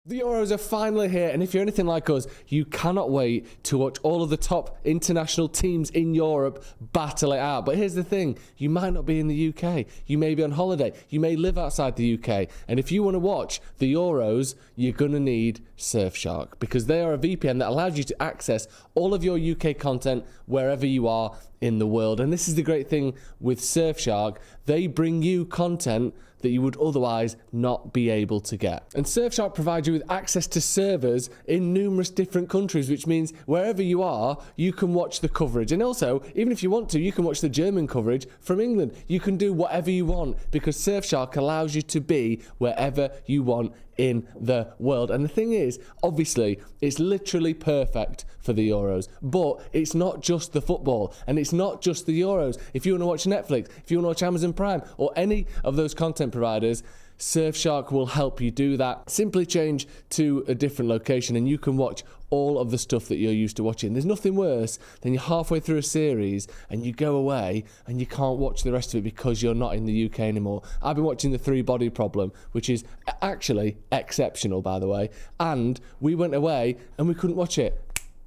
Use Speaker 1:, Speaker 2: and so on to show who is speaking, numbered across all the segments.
Speaker 1: The Euros are finally here, and if you're anything like us, you cannot wait to watch all of the top international teams in Europe battle it out. But here's the thing, you might not be in the UK, you may be on holiday, you may live outside the UK, and if you want to watch the Euros, you're going to need Surfshark, because they are a VPN that allows you to access all of your UK content wherever you are in the world. And this is the great thing with Surfshark, they bring you content that you would otherwise not be able to get. And Surfshark provides you with access to servers in numerous different countries, which means wherever you are, you can watch the coverage. And also, even if you want to, you can watch the German coverage from England. You can do whatever you want because Surfshark allows you to be wherever you want in the world. And the thing is, obviously, it's literally perfect for the Euros, but it's not just the football and it's not just the Euros. If you want to watch Netflix, if you want to watch Amazon Prime or any of those content providers, Surfshark will help you do that. Simply change to a different location and you can watch all of the stuff that you're used to watching. There's nothing worse than you're halfway through a series and you go away and you can't watch the rest of it because you're not in the UK anymore. I've been watching The Three Body Problem, which is actually exceptional, by the way, and we went away and we couldn't watch it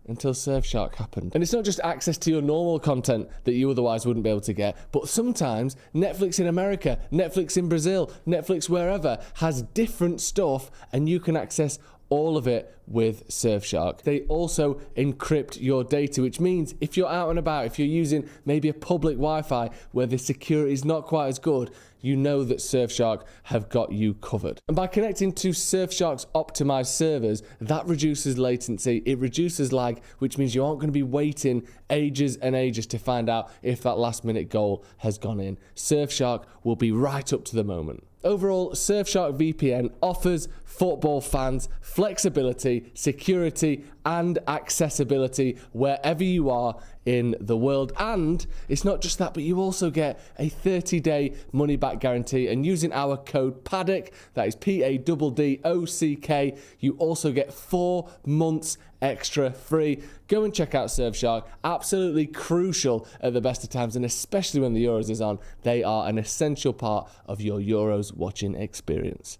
Speaker 1: until Surfshark happened. And it's not just access to your normal content that you otherwise wouldn't be able to get, but sometimes Netflix in America, Netflix in Brazil, Netflix wherever has different stuff and you can access all of it with Surfshark. They also encrypt your data, which means if you're out and about, if you're using maybe a public Wi-Fi where the security is not quite as good, you know that Surfshark have got you covered. And by connecting to Surfshark's optimized servers, that reduces latency, it reduces lag, which means you aren't going to be waiting ages and ages to find out if that last minute goal has gone in. Surfshark will be right up to the moment. Overall, Surfshark VPN offers football fans flexibility, security, and accessibility wherever you are in the world. And it's not just that, but you also get a 30-day money-back guarantee. And using our code Paddock, that is PADDOCK, you also get 4 months extra free. Go and check out Surfshark. Absolutely crucial at the best of times, and especially when the Euros is on, they are an essential part of your Euros watching experience.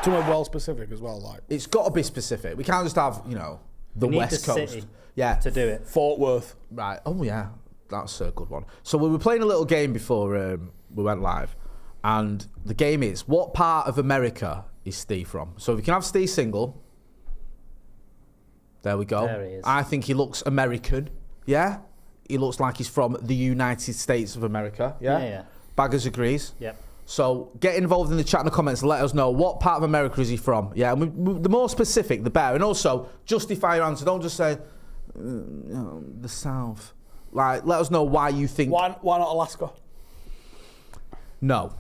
Speaker 2: Somewhere well specific as well, like.
Speaker 3: It's got to be specific. We can't just have, you know, the West Coast.
Speaker 4: City
Speaker 3: to
Speaker 4: do it.
Speaker 2: Fort Worth.
Speaker 3: Right. Oh yeah, that's a good one. So we were playing a little game before we went live, and the game is, what part of America is Steve from? So if we can have Steve single. There we go.
Speaker 4: There he is.
Speaker 3: I think he looks American. Yeah. He looks like he's from the United States of America. Yeah.
Speaker 4: Yeah.
Speaker 3: Baggers agrees.
Speaker 4: Yep.
Speaker 3: So get involved in the chat in the comments and let us know what part of America is he from. Yeah, and the more specific, the better. And also, justify your answer. Don't just say, the South. Like, let us know why you think...
Speaker 2: Why not Alaska?
Speaker 3: No.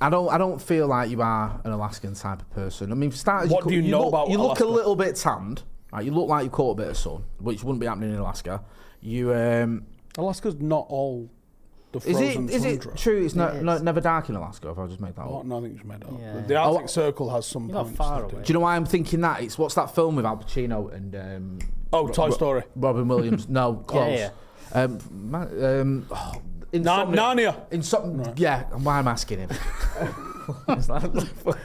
Speaker 3: I don't feel like you are an Alaskan type of person. I mean, for starters,
Speaker 2: what do you know about
Speaker 3: you
Speaker 2: Alaska?
Speaker 3: Look a little bit tanned. Right? You look like you caught a bit of sun, which wouldn't be happening in Alaska. You...
Speaker 2: Alaska's not all... Is
Speaker 3: it true it's never dark in Alaska, if I just made that up?
Speaker 2: No, I think it's made up.
Speaker 4: Yeah.
Speaker 2: The Arctic Circle has some
Speaker 4: You're
Speaker 2: points.
Speaker 4: not far away.
Speaker 3: Do you know why I'm thinking that? It's what's that film with Al Pacino and
Speaker 2: Toy Story.
Speaker 3: Robin Williams. No, close.
Speaker 4: Yeah.
Speaker 3: Narnia. Yeah, why am I asking him?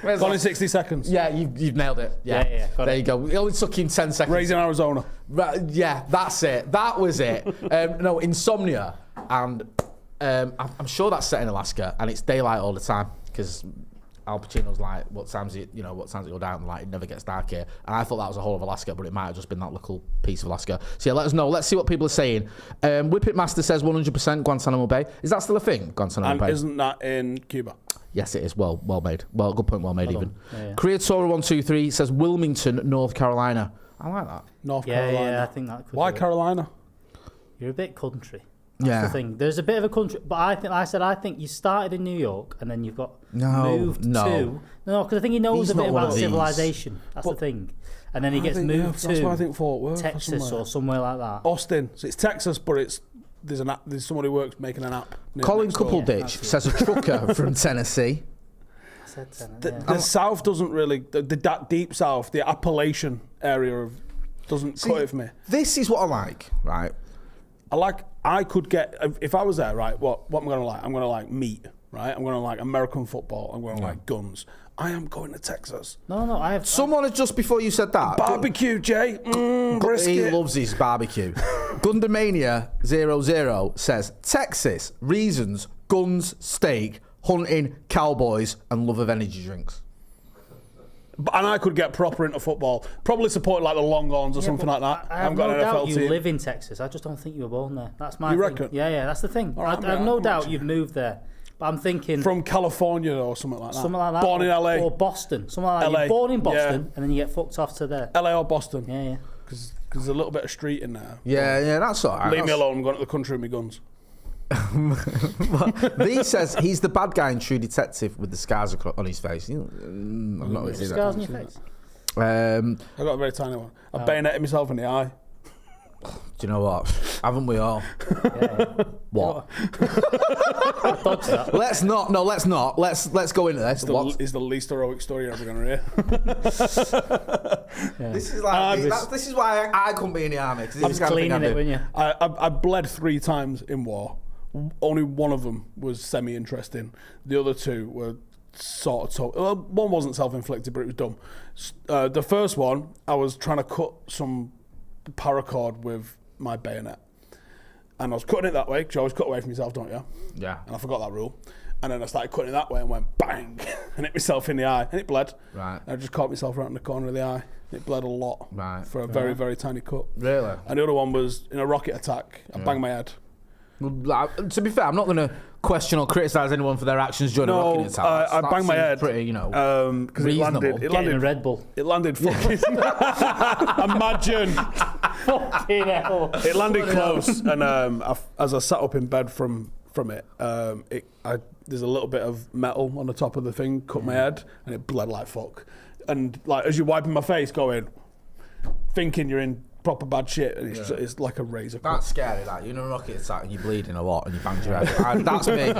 Speaker 2: Gone in 60 seconds.
Speaker 3: Yeah, you've nailed it. Yeah. There you go. It only took him 10 seconds.
Speaker 2: Raising Arizona.
Speaker 3: Right, yeah, that's it. That was it. No, Insomnia. And I'm sure that's set in Alaska, and it's daylight all the time because Al Pacino's like, what time's it go down? Like, it never gets dark here. And I thought that was the whole of Alaska, but it might have just been that little piece of Alaska. So yeah, let us know. Let's see what people are saying. Whippet Master says 100% Guantanamo Bay. Is that still a thing, Guantanamo Bay?
Speaker 2: And isn't that in Cuba?
Speaker 3: Yes, it is. Well made. Well, good point. Well made, even.
Speaker 4: Yeah.
Speaker 3: Creatora123 says Wilmington, North Carolina. I like that.
Speaker 2: North Carolina.
Speaker 4: Yeah, I think that could
Speaker 2: Why
Speaker 4: be
Speaker 2: Carolina?
Speaker 4: You're a bit country. That's the thing. There's a bit of a country, but I think you started in New York and then you've got moved to... No, because I think he knows a bit about civilization. That's the thing. And then he gets moved to
Speaker 2: that's why I think Fort Worth
Speaker 4: Texas or somewhere like that.
Speaker 2: Austin. So it's Texas, but there's someone who works making an app.
Speaker 3: Colin Coupleditch says a trucker from Tennessee.
Speaker 4: I said Tennessee.
Speaker 2: The South doesn't really... The deep South, the Appalachian area doesn't cut it for me.
Speaker 3: This is what I like, right?
Speaker 2: I could get, if I was there, right, what am I going to like? I'm going to like meat, right? I'm going to like American football. I'm going to like guns. I am going to Texas.
Speaker 4: No, I have...
Speaker 3: Someone had just before you said that.
Speaker 2: Barbecue, Jay. Brisket.
Speaker 3: He loves his barbecue. Gundamania 00 says, Texas, reasons, guns, steak, hunting, cowboys, and love of energy drinks.
Speaker 2: And I could get proper into football. Probably support like the Longhorns or something like that.
Speaker 4: I have
Speaker 2: got
Speaker 4: no
Speaker 2: an
Speaker 4: doubt
Speaker 2: NFL
Speaker 4: you
Speaker 2: team.
Speaker 4: live in Texas. I just don't think you were born there. That's my
Speaker 2: You
Speaker 4: thing.
Speaker 2: reckon?
Speaker 4: Yeah, that's the thing.
Speaker 2: Right,
Speaker 4: I have no doubt
Speaker 2: actually.
Speaker 4: you've moved there. But I'm thinking...
Speaker 2: From California or something like that.
Speaker 4: Something like that.
Speaker 2: Born in LA.
Speaker 4: Or Boston. Something like that.
Speaker 2: LA.
Speaker 4: You're born in Boston
Speaker 2: Yeah.
Speaker 4: and then you get fucked off to there.
Speaker 2: LA or Boston.
Speaker 4: Yeah.
Speaker 2: Because there's a little bit of street in there.
Speaker 3: Yeah, that's all right.
Speaker 2: Leave me alone. I'm going to the country with my guns.
Speaker 3: Lee says he's the bad guy in True Detective with the scars on his face. I'm not really seeing
Speaker 4: Scars on
Speaker 3: that.
Speaker 4: your face.
Speaker 2: I got a very tiny one. I bayoneted myself in the eye.
Speaker 3: Do you know what? Haven't we all?
Speaker 4: Yeah.
Speaker 3: What?
Speaker 4: I dodged that.
Speaker 3: Let's not. No, let's not. Let's go into this.
Speaker 2: It's the least heroic story you're ever going to hear.
Speaker 3: This is like this is why I couldn't be in the army.
Speaker 4: I was cleaning it, weren't you?
Speaker 2: I bled 3 times in war. Only one of them was semi-interesting. The other 2 were sort of... Well, one wasn't self-inflicted, but it was dumb. The first one, I was trying to cut some paracord with my bayonet. And I was cutting it that way, because you always cut away from yourself, don't you?
Speaker 3: Yeah.
Speaker 2: And I forgot that rule. And then I started cutting it that way and went bang, and hit myself in the eye, and it bled.
Speaker 3: Right.
Speaker 2: And I just caught myself right in the corner of the eye. It bled a lot.
Speaker 3: Right.
Speaker 2: For a very, very tiny cut.
Speaker 3: Really?
Speaker 2: And the other one was in a rocket attack. I banged my head.
Speaker 3: Well, to be fair, I'm not going to question or criticise anyone for their actions during a rocket attack.
Speaker 2: I banged my head.
Speaker 3: Pretty,
Speaker 2: because it landed.
Speaker 4: Getting a Red Bull.
Speaker 2: It landed fucking. Imagine.
Speaker 4: Fucking hell.
Speaker 2: It landed close, and as I sat up in bed from it, there's a little bit of metal on the top of the thing, cut my head, and it bled like fuck. And like as you're wiping my face, thinking you're in proper bad shit, and it's like a razor cut.
Speaker 3: That's scary. That you're in a rocket attack and you're bleeding a lot and you banged your head. That's me.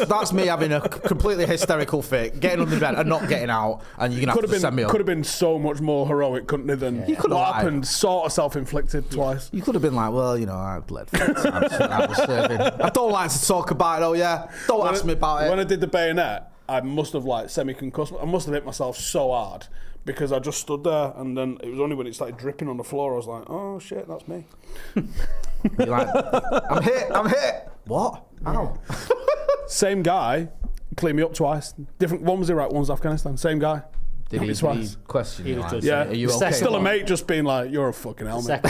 Speaker 3: That's me having a completely hysterical fit, getting under bed and not getting out, and you're gonna have to send me up.
Speaker 2: Could have been so much more heroic, couldn't it? Than what happened. Sort of self-inflicted twice.
Speaker 3: You could have been like, well, I bled 4 times. I was serving. I don't like to talk about it. Oh yeah, don't ask me about it.
Speaker 2: When I did the bayonet, I must have like semi-concussed. I must have hit myself so hard. Because I just stood there, and then it was only when it started dripping on the floor I was like, "Oh shit, that's me."
Speaker 3: You're like, I'm hit. What? Ow.
Speaker 2: Same guy cleaned me up twice. Different. One was Iraq, one was Afghanistan. Same guy.
Speaker 3: Did he question you?
Speaker 4: was just-
Speaker 2: Yeah.
Speaker 3: Are you okay?
Speaker 2: Still a mate, just being like, "You're a fucking helmet."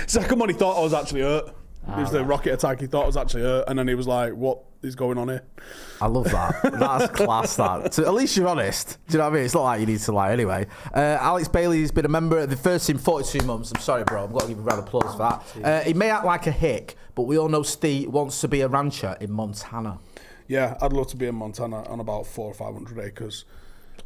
Speaker 2: Second one, he thought I was actually hurt. It was the rocket attack. He thought I was actually hurt, and then he was like, "What is going on here?"
Speaker 3: I love that. That's class. That. So at least you're honest. Do you know what I mean? It's not like you need to lie anyway. Alex Bailey's been a member of the first team 42 months. I'm sorry, bro. I've got to give you a round of applause for that. He may act like a hick, but we all know Steve wants to be a rancher in Montana.
Speaker 2: Yeah, I'd love to be in Montana on about 400 or 500 acres.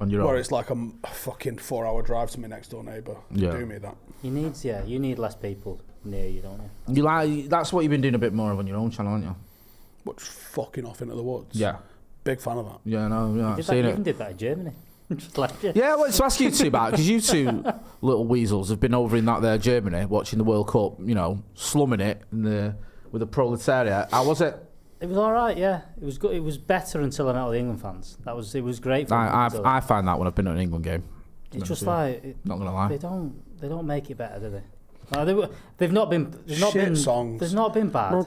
Speaker 3: On your own.
Speaker 2: Where it's like a fucking 4-hour drive to my next door neighbour.
Speaker 3: Yeah.
Speaker 2: Do me that.
Speaker 4: You need less people near you, don't you?
Speaker 3: That's what you've been doing a bit more of on your own channel, aren't you?
Speaker 2: What's fucking off into the woods?
Speaker 3: Yeah.
Speaker 2: Big fan of that.
Speaker 3: Yeah, no, yeah.
Speaker 4: You even did that in Germany. Just left you.
Speaker 3: Yeah, I wanted to ask you two about it, because you two little weasels have been over in that there Germany watching the World Cup, slumming it with the proletariat. How was it?
Speaker 4: It was all right, yeah. It was good. It was better until I met all the England fans. It was great.
Speaker 3: I find that when I've been at an England game.
Speaker 4: It's just like
Speaker 3: not gonna lie.
Speaker 4: They don't make it better, do they? They've not been.
Speaker 2: Songs.
Speaker 4: There's not been bad.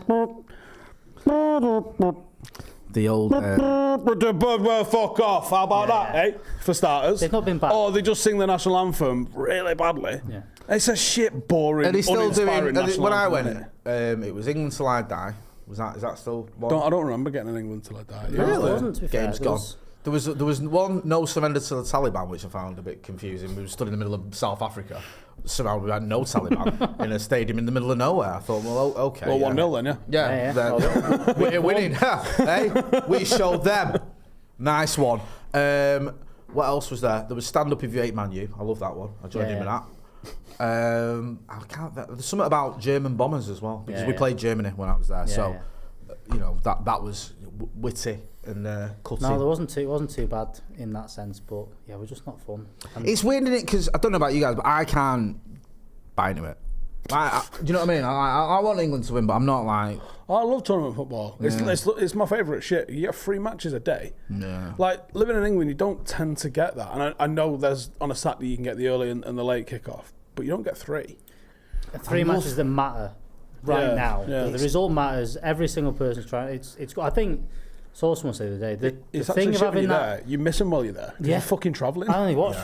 Speaker 3: The old.
Speaker 2: Fuck off. How about that, eh? For starters.
Speaker 4: They've not been bad.
Speaker 2: Oh, they just sing the national anthem really badly.
Speaker 4: Yeah.
Speaker 2: It's a shit, boring,
Speaker 3: Are they still doing? When I went,
Speaker 2: it
Speaker 3: was England Till I Die. Is that still one?
Speaker 2: I don't remember getting an England Till I Die.
Speaker 4: No, it wasn't, to be fair.
Speaker 3: Game's gone. There was one No Surrender to the Taliban, which I found a bit confusing. We were stood in the middle of South Africa, surrounded by no Taliban, in a stadium in the middle of nowhere. I thought, well, okay.
Speaker 2: Well, 1-0 then, yeah?
Speaker 3: Yeah. We're winning. Hey, we showed them. Nice one. What else was there? There was Stand Up If You Hate Man U. I love that one. I joined him in that. There's something about German bombers as well, because we played Germany when I was there. That was witty and cutting.
Speaker 4: No, it wasn't too bad in that sense, but we're just not fun.
Speaker 3: It's weird, isn't it? Because I don't know about you guys, but I can't buy into it. Do you know what I mean? I want England to win, but I'm not like...
Speaker 2: I love tournament football. It's my favourite shit. You get 3 matches a day.
Speaker 3: Yeah.
Speaker 2: Like, living in England, you don't tend to get that. And I know there's, on a Saturday, you can get the early and the late kick-off, but you don't get 3.
Speaker 4: 3 matches that matter now.
Speaker 2: Yeah.
Speaker 4: The result matters. Every single person's trying. It's. I think, saw someone say the other day, the
Speaker 2: it's
Speaker 4: thing of having
Speaker 2: that... You miss them while you're there.
Speaker 4: Yeah.
Speaker 2: You're fucking travelling.
Speaker 4: I only watch.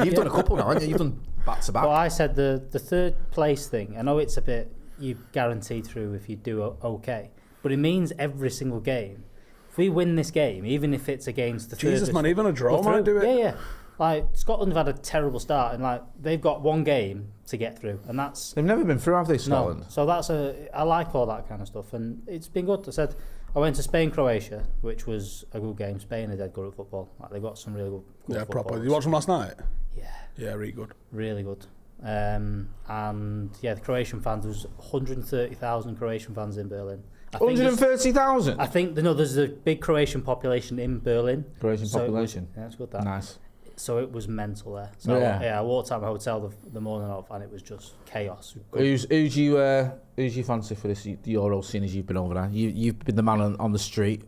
Speaker 3: You've done a couple now, haven't you? You've done back-to-back.
Speaker 4: Well, I said the third place thing, I know it's a bit, you guaranteed through if you do okay, but it means every single game. If we win this game, even if it's against the
Speaker 2: Jesus,
Speaker 4: third...
Speaker 2: man, even a draw might do it.
Speaker 4: Yeah. Like, Scotland have had a terrible start, and like they've got 1 game to get through, and that's...
Speaker 3: They've never been through, have they, Scotland?
Speaker 4: No. So I like all that kind of stuff, and it's been good. I went to Spain-Croatia, which was a good game. Spain are dead good at football. Like, they've got some really good
Speaker 2: Yeah,
Speaker 4: footballers.
Speaker 2: proper. Did you watch them last night?
Speaker 4: Yeah.
Speaker 2: Yeah, really good.
Speaker 4: Really good. And yeah, the Croatian fans, there was 130,000 Croatian fans in Berlin.
Speaker 3: 130,000?
Speaker 4: I think there's a big Croatian population in Berlin.
Speaker 3: Croatian population?
Speaker 4: Yeah, it's good that.
Speaker 3: Nice.
Speaker 4: So it was mental there. So I walked out of my hotel the morning of, and it was just chaos.
Speaker 3: Who's you fancy for this Euro, seeing as you've been over there? You've been the man on the street.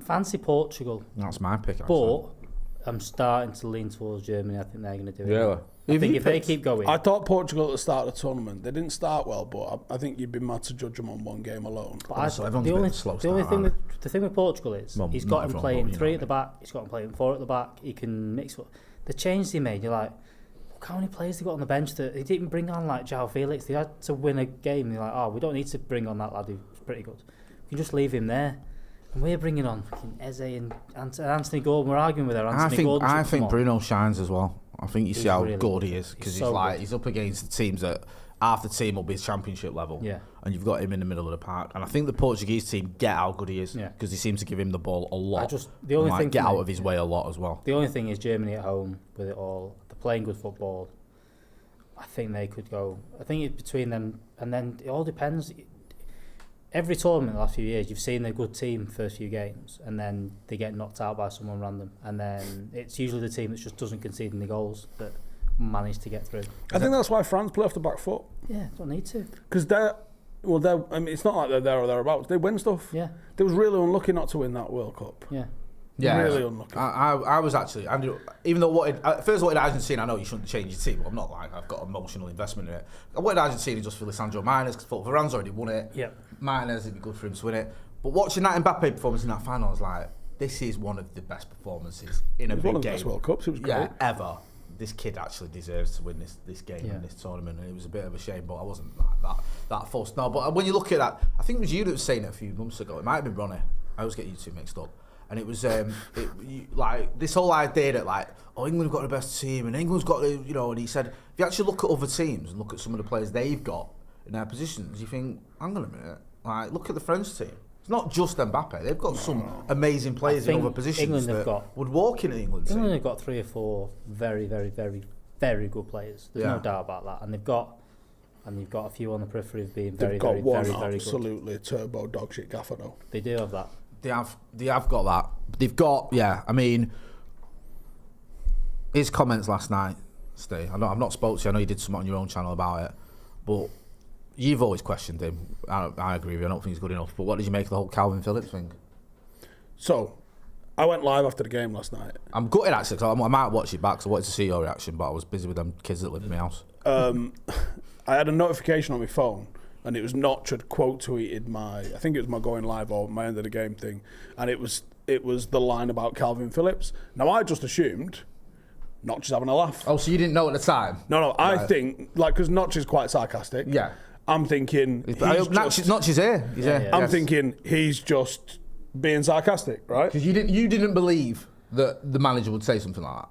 Speaker 4: Fancy Portugal.
Speaker 3: That's my pick, actually.
Speaker 4: But I'm starting to lean towards Germany. I think they're going to do it.
Speaker 3: Really?
Speaker 4: I think if they keep going...
Speaker 2: I thought Portugal at the start of the tournament, they didn't start well, but I think you'd be mad to judge them on 1 game alone.
Speaker 4: But the thing with Portugal is he's got him playing 3 at the back, he's got him playing 4 at the back, he can mix up. The change they made, you're like, look how many players they got on the bench that they didn't bring on, like João Felix. They had to win a game. They're like, oh, we don't need to bring on that lad who's pretty good. We can just leave him there. And we're bringing on fucking Eze and Anthony Gordon. We're arguing with her.
Speaker 3: I think Bruno shines as well. I think you see how really good he is, because he's up against the teams that half the team will be championship level, and you've got him in the middle of the park. And I think the Portuguese team get how good he is, because they seem to give him the ball a lot.
Speaker 4: The only thing
Speaker 3: get out of his way a lot as well.
Speaker 4: The only thing is Germany at home with it all. They're playing good football. I think they could go. I think it's between them, and then it all depends. Every tournament in the last few years, you've seen a good team first few games, and then they get knocked out by someone random, and then it's usually the team that just doesn't concede any goals that manage to get through.
Speaker 2: I think that's why France play off the back foot.
Speaker 4: Yeah, don't need to.
Speaker 2: Because I mean, it's not like they're there or thereabouts. They win stuff.
Speaker 4: Yeah.
Speaker 2: They was really unlucky not to win that World Cup.
Speaker 4: Yeah.
Speaker 3: Yeah,
Speaker 2: really unlucky.
Speaker 3: I was actually, even though first I wanted Argentina. I know you shouldn't change your team, but I'm not like I've got emotional investment in it. I wanted Argentina just for Lisandro Martinez, because Varane's already won it.
Speaker 4: Yeah,
Speaker 3: Martinez, it'd be good for him to win it. But watching that Mbappe performance in that final, I was like, this is one of the best performances in a big game.
Speaker 2: One of the best World Cups. It was great.
Speaker 3: Yeah, ever. This kid actually deserves to win this game in this tournament, and it was a bit of a shame, but I wasn't that fussed. No, but when you look at that, I think it was you that was saying it a few months ago. It might have been Ronnie. I always get you two mixed up. And it was like this whole idea that like, oh, England have got the best team and England's got the, and he said, if you actually look at other teams and look at some of the players they've got in their positions, you think, hang on a minute, like look at the French team. It's not just Mbappe. They've got some amazing players in other positions would walk in England.
Speaker 4: England have got 3 or 4 very, very, very, very good players. There's no doubt about that. And you've got a few on the periphery of being very, very, very, very good.
Speaker 2: Absolutely turbo dog shit gaffer though.
Speaker 4: They do have that.
Speaker 3: They have got that. They've got, I mean, his comments last night, Steve, I've not spoke to you, I know you did something on your own channel about it, but you've always questioned him. I agree with you, I don't think he's good enough, but what did you make of the whole Calvin Phillips thing?
Speaker 2: So, I went live after the game last night.
Speaker 3: I'm gutted actually, because I might watch it back, because I wanted to see your reaction, but I was busy with them kids that live in my house.
Speaker 2: I had a notification on my phone, and it was Notch had quote tweeted I think it was my going live or my end of the game thing, and it was the line about Calvin Phillips. Now I just assumed Notch is having a laugh.
Speaker 3: Oh, so you didn't know at the time?
Speaker 2: No, right. I think because Notch is quite sarcastic.
Speaker 3: Yeah.
Speaker 2: I'm thinking
Speaker 3: Notch is here. He's here.
Speaker 2: I'm thinking he's just being sarcastic, right?
Speaker 3: Because you didn't believe that the manager would say something like that.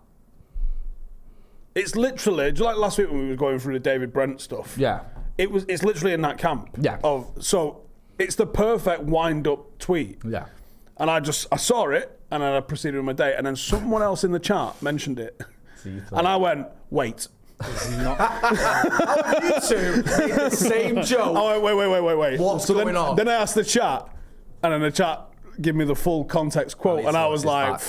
Speaker 2: It's literally just like last week when we were going through the David Brent stuff.
Speaker 3: Yeah.
Speaker 2: It's literally in that camp.
Speaker 3: Yeah.
Speaker 2: So it's the perfect wind-up tweet.
Speaker 3: Yeah.
Speaker 2: And I saw it, and then I proceeded with my day, and then someone else in the chat mentioned it. And I went, wait.
Speaker 3: How you two made the same joke?
Speaker 2: I went, wait.
Speaker 3: What's going on?
Speaker 2: Then I asked the chat, and then the chat gave me the full context quote, and I was like,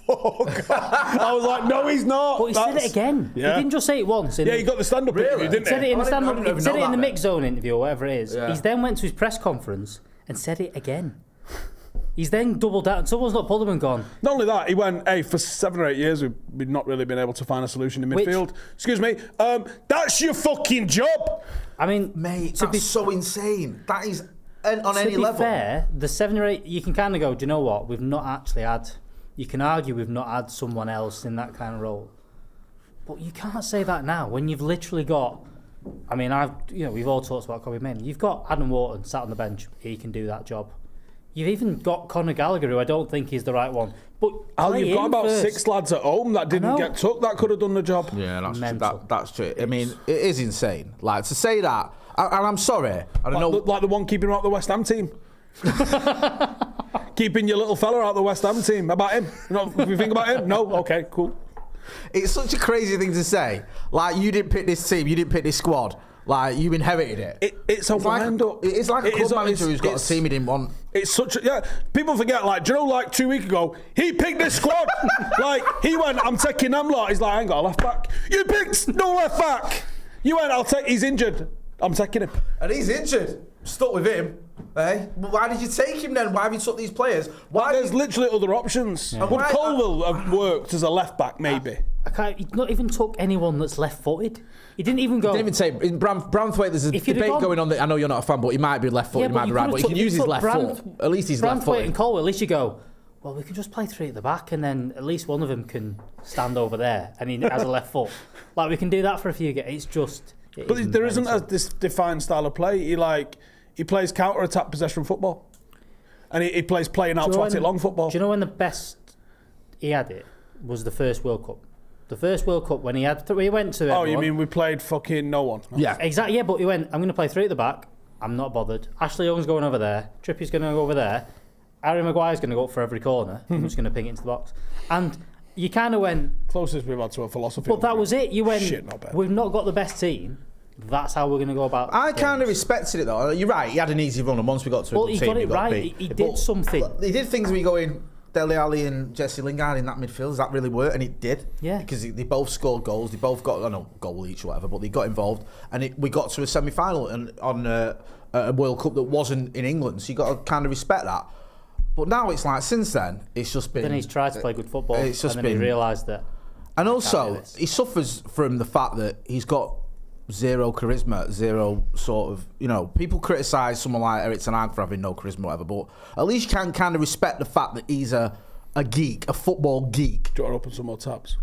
Speaker 2: Oh, God. I was like, no, he's not.
Speaker 4: But he said it again.
Speaker 2: Yeah.
Speaker 4: He didn't just say it once.
Speaker 2: Yeah, he got the stand-up interview, didn't
Speaker 4: He said it in the stand-up. He said it in the mix zone interview or whatever it is.
Speaker 3: Yeah.
Speaker 4: He then went to his press conference and said it again. He's then doubled down. Someone's not pulled him and gone.
Speaker 2: Not only that, he went, hey, for 7 or 8 years, we've not really been able to find a solution in midfield. Excuse me, that's your fucking job.
Speaker 4: I mean,
Speaker 3: mate, that's so insane. That is on any level.
Speaker 4: To be fair, the 7 or 8, you can kind of go, do you know what? We've not actually had. You can argue we've not had someone else in that kind of role, but you can't say that now when you've literally got. I mean, we've all talked about Kobbie Mainoo. You've got Adam Wharton sat on the bench. He can do that job. You've even got Conor Gallagher, who I don't think is the right one. But
Speaker 2: Al, you've got about
Speaker 4: first.
Speaker 2: 6 lads at home that didn't get took. That could have done the job.
Speaker 3: Yeah, that's true. I mean, it is insane. Like, to say that, and I'm sorry, I don't know.
Speaker 2: Like the one keeping out the West Ham team. Keeping your little fella out the West Ham team. About him? If you think about him? No? Okay, cool.
Speaker 3: It's such a crazy thing to say. Like, you didn't pick this team, you didn't pick this squad. Like, you inherited it.
Speaker 2: It's a wind-up.
Speaker 3: It's like a club manager who's got a team he didn't want.
Speaker 2: It's such a... Yeah, people forget, like, do you know, like, 2 weeks ago, he picked this squad. Like, he went, I'm taking them lot. He's like, I ain't got a left back. You picked no left back. You went, he's injured. I'm taking him.
Speaker 3: And he's injured. Stuck with him. Eh? But why did you take him then? Why have you took these players?
Speaker 2: There's literally other options. Yeah. Would Colville have worked as a left back, maybe?
Speaker 4: He's not even took anyone that's left-footed. He didn't even go.
Speaker 3: He didn't even say in Branthwaite. There's a debate going on. I know you're not a fan, but he might be left-footed. He might be right, but he can use his left foot. At least he's left-footed.
Speaker 4: And Colville. At least you go. Well, we can just play 3 at the back, and then at least one of them can stand over there, and he has a left foot. Like, we can do that for a few games. It's just.
Speaker 2: But there isn't this defined style of play. He plays counter-attack possession football. And he plays playing out twat long football.
Speaker 4: Do you know when the best he had it was the first World Cup? The first World Cup when he went to everyone.
Speaker 2: Oh, you mean we played fucking no one? No.
Speaker 3: Yeah.
Speaker 4: Exactly, yeah, but he went, I'm going to play 3 at the back. I'm not bothered. Ashley Young's going over there. Trippier's going to go over there. Harry Maguire's going to go up for every corner. I'm just going to ping it into the box. And you kind of went...
Speaker 2: Closest we've had to a philosophy.
Speaker 4: But that was it. You went,
Speaker 2: shit, not bad.
Speaker 4: We've not got the best team. That's how we're going to go about
Speaker 3: I kind of respected it, though. You're right, he had an easy run, and once we got to a good team,
Speaker 4: he got it right. He did something.
Speaker 3: He did things where you go in, Dele Alli and Jesse Lingard in that midfield. Does that really work? And it did.
Speaker 4: Yeah.
Speaker 3: Because they both scored goals. They both got, goal each or whatever, but they got involved. And we got to a semi-final on a World Cup that wasn't in England. So you got to kind of respect that. But now it's like, since then, it's just been...
Speaker 4: Then he's tried to play good football,
Speaker 3: it's just
Speaker 4: and then he realised that...
Speaker 3: And also, he suffers from the fact that he's got zero charisma, zero sort of, people criticise someone like Erik ten Hag for having no charisma or whatever, but at least you can kind of respect the fact that he's a geek, a football geek.
Speaker 2: Do you want to open some more tabs?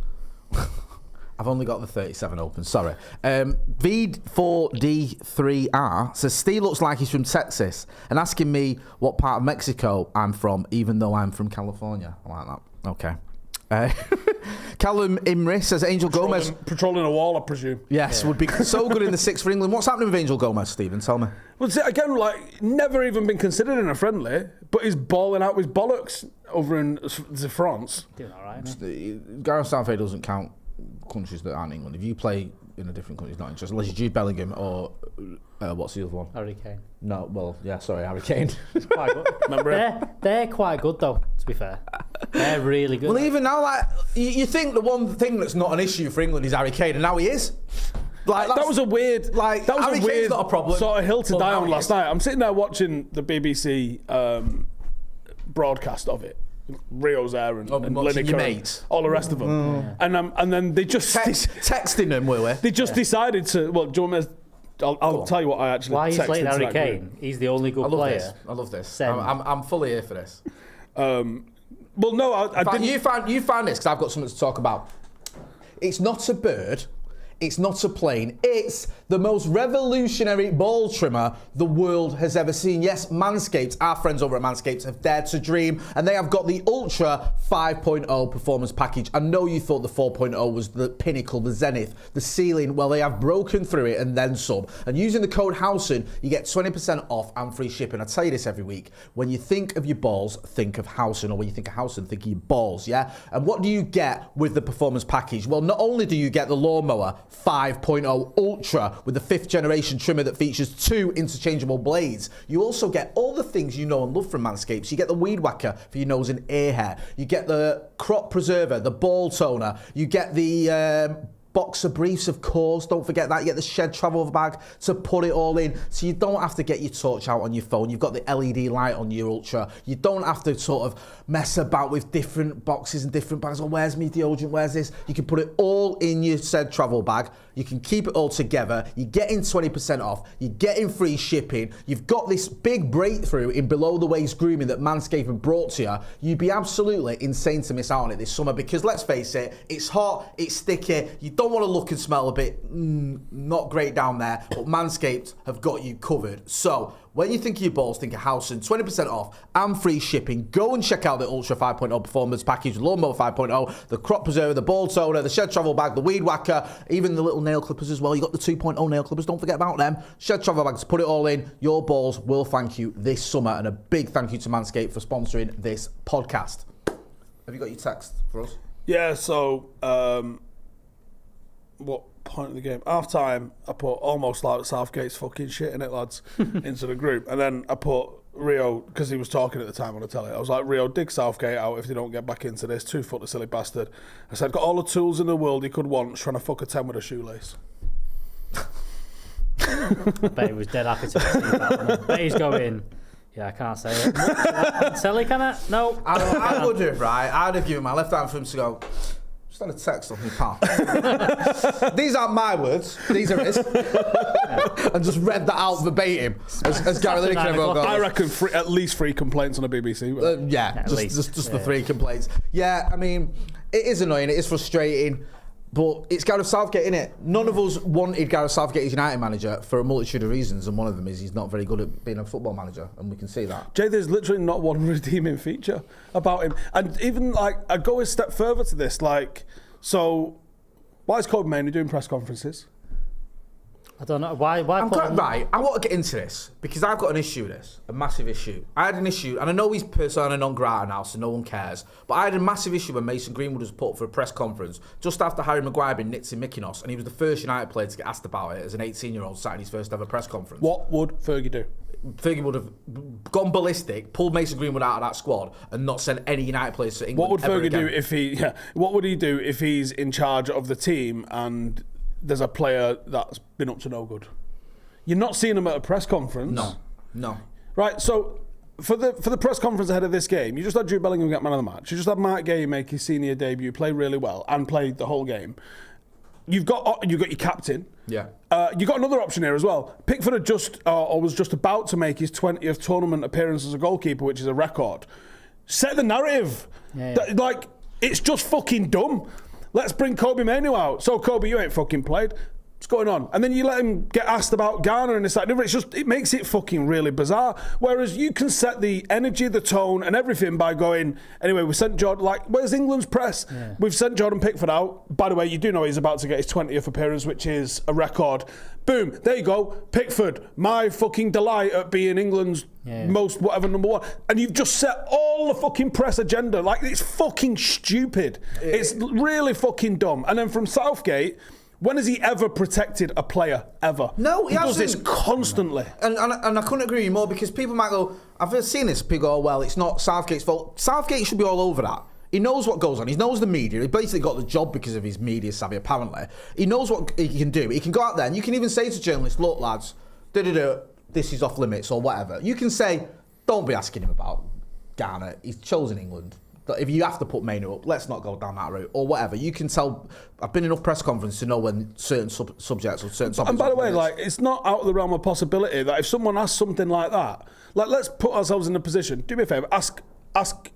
Speaker 3: I've only got the 37 open, sorry. V4D3R says, Steve looks like he's from Texas and asking me what part of Mexico I'm from, even though I'm from California. I like that. Okay. Callum Imri says Angel Gomez
Speaker 2: patrolling a wall, I presume.
Speaker 3: Yes, would be so good in the 6 for England. What's happening with Angel Gomez, Stephen? Tell me.
Speaker 2: Well, see, again, never even been considered in a friendly, but he's balling out with bollocks over in France.
Speaker 4: Doing all right.
Speaker 3: Gareth Southgate doesn't count countries that aren't England. If you play in a different country, it's not interesting. Unless you're Jude Bellingham or what's the other one?
Speaker 4: Harry Kane.
Speaker 3: No, well, yeah, sorry, Harry Kane.
Speaker 4: Quite good. Remember they're quite good though. To be fair, they're really good.
Speaker 3: Well, even now, you think the one thing that's not an issue for England is Harry Kane, and now he is.
Speaker 2: That was a weird. That was
Speaker 3: Harry
Speaker 2: a weird
Speaker 3: Kane's not a problem.
Speaker 2: Sort of hill to die on last night. I'm sitting there watching the BBC broadcast of it. Rio's there and Lineker and all the rest of them, and then they just
Speaker 3: texting them, were we?
Speaker 2: They just decided to. Well, do you want me to, I'll tell you what I actually.
Speaker 4: Why he's like Harry Kane? He's the only good player.
Speaker 3: I love this. I'm fully here for this.
Speaker 2: Well, no, I didn't.
Speaker 3: You found this because I've got something to talk about. It's not a bird. It's not a plane. It's the most revolutionary ball trimmer the world has ever seen. Yes, Manscaped, our friends over at Manscaped have dared to dream, and they have got the Ultra 5.0 performance package. I know you thought the 4.0 was the pinnacle, the zenith, the ceiling. Well, they have broken through it and then some. And using the code Howson, you get 20% off and free shipping. I tell you this every week. When you think of your balls, think of Howson. Or when you think of Howson, think of your balls, yeah? And what do you get with the performance package? Well, not only do you get the lawnmower 5.0 Ultra with the 5th generation trimmer that features 2 interchangeable blades. You also get all the things you know and love from Manscaped. So you get the weed whacker for your nose and ear hair. You get the crop preserver, the ball toner. You get the boxer briefs, of course, don't forget that. You get the shed travel bag to put it all in, so you don't have to get your torch out on your phone. You've got the LED light on your Ultra. You don't have to sort of mess about with different boxes and different bags. Oh, where's my deodorant? Where's this? You can put it all in your said travel bag. You can keep it all together. You're getting 20% off. You're getting free shipping. You've got this big breakthrough in below the waist grooming that Manscaped have brought to you. You'd be absolutely insane to miss out on it this summer, because let's face it, it's hot, it's sticky. You don't want to look and smell a bit not great down there, but Manscaped have got you covered. So when you think of your balls, think of Howson. 20% off and free shipping. Go and check out the Ultra 5.0 Performance Package with Lawnmower 5.0, the Crop Preserver, the Ball Toner, the Shed Travel Bag, the Weed Whacker, even the little nail clippers as well. You got the 2.0 nail clippers, don't forget about them. Shed Travel Bags, put it all in. Your balls will thank you this summer, and a big thank you to Manscaped for sponsoring this podcast. Have you got your text for us?
Speaker 2: Yeah, so what point of the game? Half time, I put almost like Southgate's fucking shit in it, lads, into the group. And then I put Rio, because he was talking at the time on the telly, I was like, Rio, dig Southgate out if they don't get back into this. 2 foot, the silly bastard. I said, got all the tools in the world he could want, trying to fuck a 10 with a shoelace.
Speaker 4: I bet he was dead happy to receive that one. I bet he's going, yeah, I can't say it. Telly, can I? No.
Speaker 3: I would have, right? I'd have given my left hand for him to go, just had a text off my pal. These aren't my words, these are his. And just read that out verbatim as Gary Lineker goes.
Speaker 2: I reckon at least 3 complaints on the BBC.
Speaker 3: Yeah, just the 3 complaints. Yeah, I mean, it is annoying, it is frustrating. But it's Gareth Southgate, innit? None of us wanted Gareth Southgate as United manager for a multitude of reasons, and one of them is he's not very good at being a football manager, and we can see that.
Speaker 2: Jay, there's literally not one redeeming feature about him. And even, like, I'd go a step further to this, like, so why is Kobbie Mainoo doing press conferences?
Speaker 4: I don't know. Why
Speaker 3: right, I want to get into this because I've got an issue with this, a massive issue. I had an issue, and I know he's persona non grata now, so no one cares, but I had a massive issue when Mason Greenwood was put for a press conference just after Harry Maguire had been nicked in Mykonos, and he was the first United player to get asked about it as an 18-year-old sat in his first ever press conference.
Speaker 2: What would Fergie do?
Speaker 3: Fergie would have gone ballistic, pulled Mason Greenwood out of that squad, and not sent any United players to England.
Speaker 2: What would Fergie do if he? Yeah, what would he do if he's in charge of the team and there's a player that's been up to no good? You're not seeing him at a press conference.
Speaker 3: No.
Speaker 2: Right, so for the press conference ahead of this game, you just had Jude Bellingham get man of the match. You just had Mark Gay make his senior debut, play really well, and play the whole game. You've got your captain.
Speaker 3: Yeah.
Speaker 2: You got another option here as well. Pickford had was just about to make his 20th tournament appearance as a goalkeeper, which is a record. Set the narrative.
Speaker 4: Yeah.
Speaker 2: Like, it's just fucking dumb. Let's bring Kobbie Mainoo out. So, Kobbie, you ain't fucking played. What's going on? And then you let him get asked about Ghana and it's like, it makes it fucking really bizarre. Whereas you can set the energy, the tone and everything by going, anyway, we sent Jordan, like, where's England's press? Yeah. We've sent Jordan Pickford out. By the way, you do know he's about to get his 20th appearance, which is a record. Boom, there you go. Pickford, my fucking delight at being England's most whatever number 1. And you've just set all the fucking press agenda. Like, it's fucking stupid. It's really fucking dumb. And then from Southgate, when has he ever protected a player, ever?
Speaker 3: No, he
Speaker 2: does this constantly.
Speaker 3: And I couldn't agree with you more, because people might go, I've seen this, people go, oh, well, it's not Southgate's fault. Southgate should be all over that. He knows what goes on. He knows the media. He basically got the job because of his media savvy, apparently. He knows what he can do. He can go out there and you can even say to journalists, look, lads, this is off limits or whatever. You can say, don't be asking him about Ghana. He's chosen England. If you have to put Mainoo up, let's not go down that route or whatever. You can tell. I've been in enough press conferences to know when certain subjects or certain topics.
Speaker 2: And by the way, like, it's not out of the realm of possibility that if someone asks something like that, like, let's put ourselves in a position. Do me a favour, ask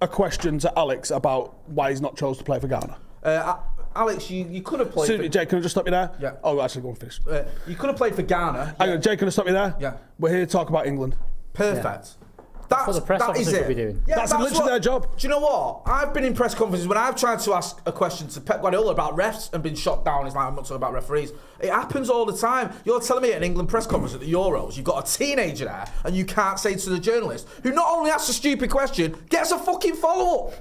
Speaker 2: a question to Alex about why he's not chose to play for Ghana.
Speaker 3: Alex, you could have played.
Speaker 2: So, Jay, can I just stop you there?
Speaker 3: Yeah.
Speaker 2: Oh, actually, go and finish.
Speaker 3: You could have played for Ghana.
Speaker 2: Hang on, Jay, can I stop you there?
Speaker 3: Yeah.
Speaker 2: We're here to talk about England.
Speaker 3: Perfect.
Speaker 4: That's what the press officers should be doing.
Speaker 3: Yeah,
Speaker 2: that's literally their job.
Speaker 3: Do you know what? I've been in press conferences when I've tried to ask a question to Pep Guardiola about refs and been shot down. It's like, I'm not talking about referees. It happens all the time. You're telling me at an England press conference at the Euros, you've got a teenager there and you can't say to the journalist, who not only asks a stupid question, gets a fucking follow-up.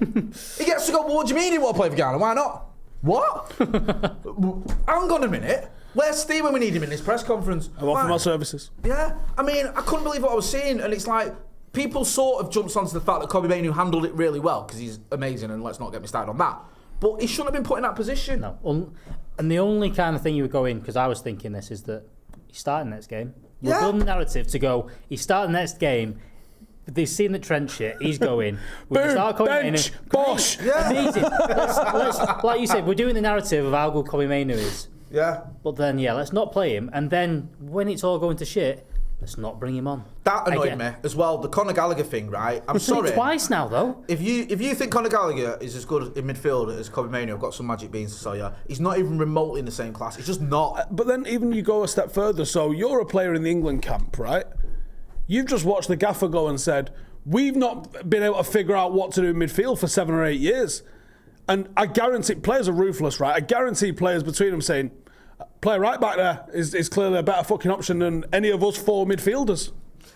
Speaker 3: He gets to go, well, what do you mean you want to play for Ghana? Why not? What? Hang on a minute. Where's Steve when we need him in his press conference?
Speaker 2: I want for my services.
Speaker 3: Yeah, I mean, I couldn't believe what I was seeing, and it's like people sort of jumped onto the fact that Kobbie Mainoo handled it really well because he's amazing, and let's not get me started on that. But he shouldn't have been put in that position.
Speaker 4: No, and the only kind of thing you would go in, because I was thinking this, is that he's starting next game. We're building the narrative to go, he's starting next game. They've seen the Trent shit. He's going.
Speaker 2: Boom, bench, Bosh.
Speaker 4: Yeah. Amazing. Let's, like you said, we're doing the narrative of how good Kobbie Mainoo is.
Speaker 3: Yeah.
Speaker 4: But then, let's not play him. And then when it's all going to shit, let's not bring him on.
Speaker 3: That annoyed me as well. The Conor Gallagher thing, right? I'm sorry.
Speaker 4: We've done it twice now, though.
Speaker 3: If you think Conor Gallagher is as good in midfield as Kobbie Mainoo, I've got some magic beans to sell you. He's not even remotely in the same class. He's just not.
Speaker 2: But then even you go a step further. So you're a player in the England camp, right? You've just watched the gaffer go and said, we've not been able to figure out what to do in midfield for 7 or 8 years. And I guarantee, players are ruthless, right? I guarantee players between them saying, play right back there is clearly a better fucking option than any of us 4 midfielders.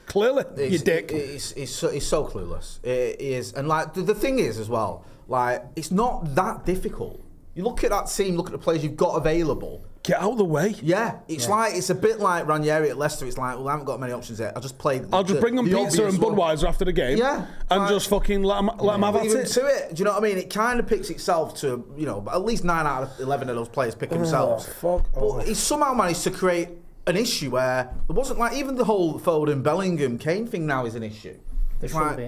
Speaker 2: Clearly, you dick.
Speaker 3: He's so clueless. It is. And like the thing is as well, like it's not that difficult. You look at that team, look at the players you've got available.
Speaker 2: Get out of the way.
Speaker 3: Yeah, it's a bit like Ranieri at Leicester. It's like, well, I haven't got many options yet. I'll just play.
Speaker 2: I'll just bring them pizza and Budweiser after the game.
Speaker 3: Yeah,
Speaker 2: and just fucking let them have at it.
Speaker 3: To it. Do you know what I mean? It kind of picks itself to, at least 9 out of 11 of those players pick themselves. But he somehow managed to create an issue where there wasn't like even the whole Foden, Bellingham, Kane thing now is an issue. It's like,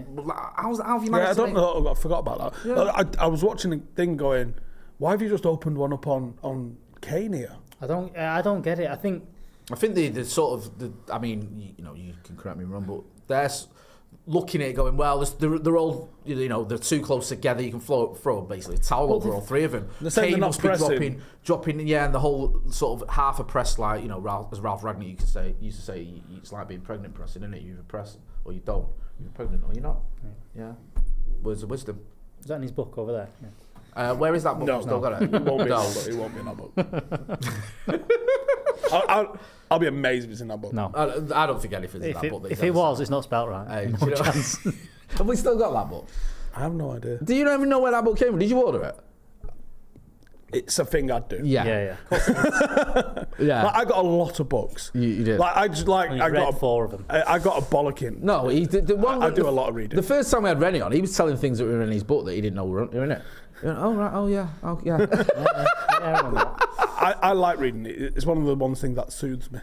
Speaker 3: how have you managed?
Speaker 2: I don't know. I forgot about that. Yeah. I was watching a thing going, why have you just opened one up on Kane here?
Speaker 4: I don't get it. I think
Speaker 3: the sort of I mean, you can correct me wrong, but they're looking at it going, well, they're all they're too close together. You can throw basically a towel over all 3 of them. Kane must be dropping, and the whole sort of half a press, like as Ralph Ragnick used to say, it's like being pregnant pressing, isn't it? You either press or you don't. You're pregnant or you're not. Yeah. Words of wisdom.
Speaker 4: Is that in his book over there? Yeah.
Speaker 3: Where is that book?
Speaker 2: No,
Speaker 3: Still got it.
Speaker 2: It won't be in that book. I'll be amazed if it's in that book.
Speaker 3: No, I don't think anything's in that book.
Speaker 4: If it was, it's not spelt right. No chance.
Speaker 3: Have we still got that book?
Speaker 2: I have no idea.
Speaker 3: Do you even know where that book came from? Did you order it?
Speaker 2: It's a thing I'd do.
Speaker 3: Yeah.
Speaker 2: Yeah. Like, I got a lot of books.
Speaker 3: You did.
Speaker 2: I got
Speaker 4: 4 of them.
Speaker 2: I got a bollocking.
Speaker 3: No, I
Speaker 2: do a lot of reading.
Speaker 3: The first time we had Rennie on, he was telling things that were in his book that he didn't know were in it. Oh right. Oh yeah. Oh yeah.
Speaker 2: I like reading it. It's one of the things that soothes me.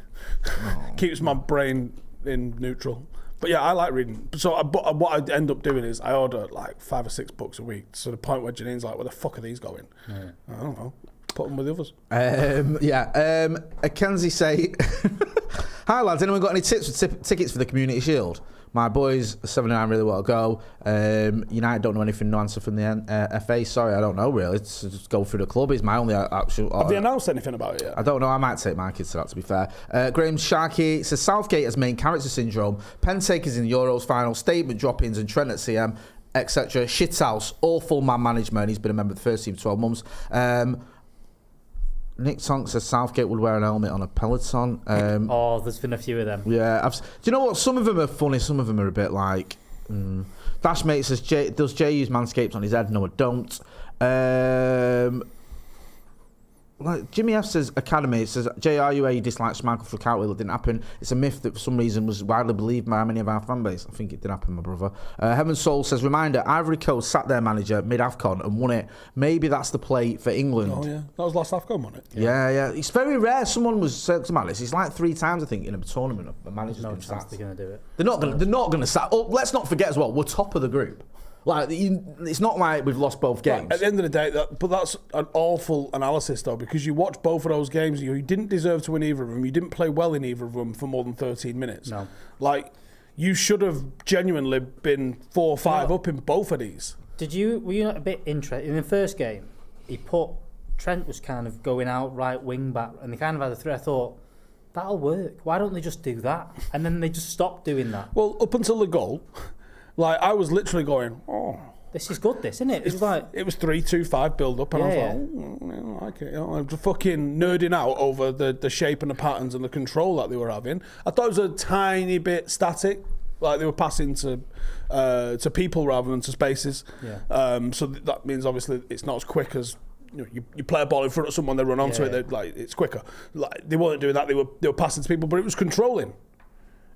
Speaker 2: Keeps my brain in neutral. But yeah, I like reading. So what I end up doing is I order like 5 or 6 books a week to the point where Janine's like, where the fuck are these going? Yeah. I don't know. Put them with the others.
Speaker 3: Kenzie say, hi lads, anyone got any tips for tickets for the Community Shield? My boys, 79 really want to go. United don't know anything, no answer from the FA. Sorry, I don't know really. Just go through the club is my only actual...
Speaker 2: Have they announced anything about it yet?
Speaker 3: I don't know. I might take my kids to that, to be fair. Graham Sharkey says Southgate has main character syndrome. Pen takers in the Euros final, statement drop-ins and Trent at CM, etc. Shithouse, awful man management. He's been a member of the first team for 12 months. Nick Tonk says Southgate would wear an helmet on a peloton.
Speaker 4: There's been a few of them.
Speaker 3: Yeah. Do you know what? Some of them are funny. Some of them are a bit like... Dashmate says, does Jay use Manscaped on his head? No, I don't. Jimmy F says, Academy, it says, Jay, are you a dislike Schmeichel for Cartwheel? It didn't happen. It's a myth that for some reason was widely believed by many of our fan base. I think it did happen, my brother. Heaven Soul says, reminder, Ivory Coast sat their manager mid-AFCON and won it. Maybe that's the play for England.
Speaker 2: Oh, yeah. That was last AFCON, wasn't it?
Speaker 3: Yeah. It's very rare. Someone was saying about this. It's like 3 times, I think, in a tournament. A manager's
Speaker 4: no chance they're going to do it.
Speaker 3: They're not going to sack. Oh, let's not forget as well, we're top of the group. Like it's not like we've lost both games.
Speaker 2: At the end of the day, that's an awful analysis though, because you watch both of those games, you didn't deserve to win either of them. You didn't play well in either of them for more than 13 minutes.
Speaker 4: No,
Speaker 2: like you should have genuinely been 4 or 5 up in both of these.
Speaker 4: Were you not a bit interested in the first game? Trent was kind of going out right wing back, and they kind of had a threat. I thought that'll work. Why don't they just do that? And then they just stopped doing that.
Speaker 2: Well, up until the goal. Like, I was literally going,
Speaker 4: this is good, isn't it? It
Speaker 2: was 3-2-5 build up, and I was like, I like it. I'm just fucking nerding out over the shape and the patterns and the control that they were having. I thought it was a tiny bit static, like they were passing to people rather than to spaces.
Speaker 4: Yeah.
Speaker 2: So that means obviously it's not as quick as you play a ball in front of someone, they run onto it, like it's quicker. Like they weren't doing that. They were passing to people, but it was controlling.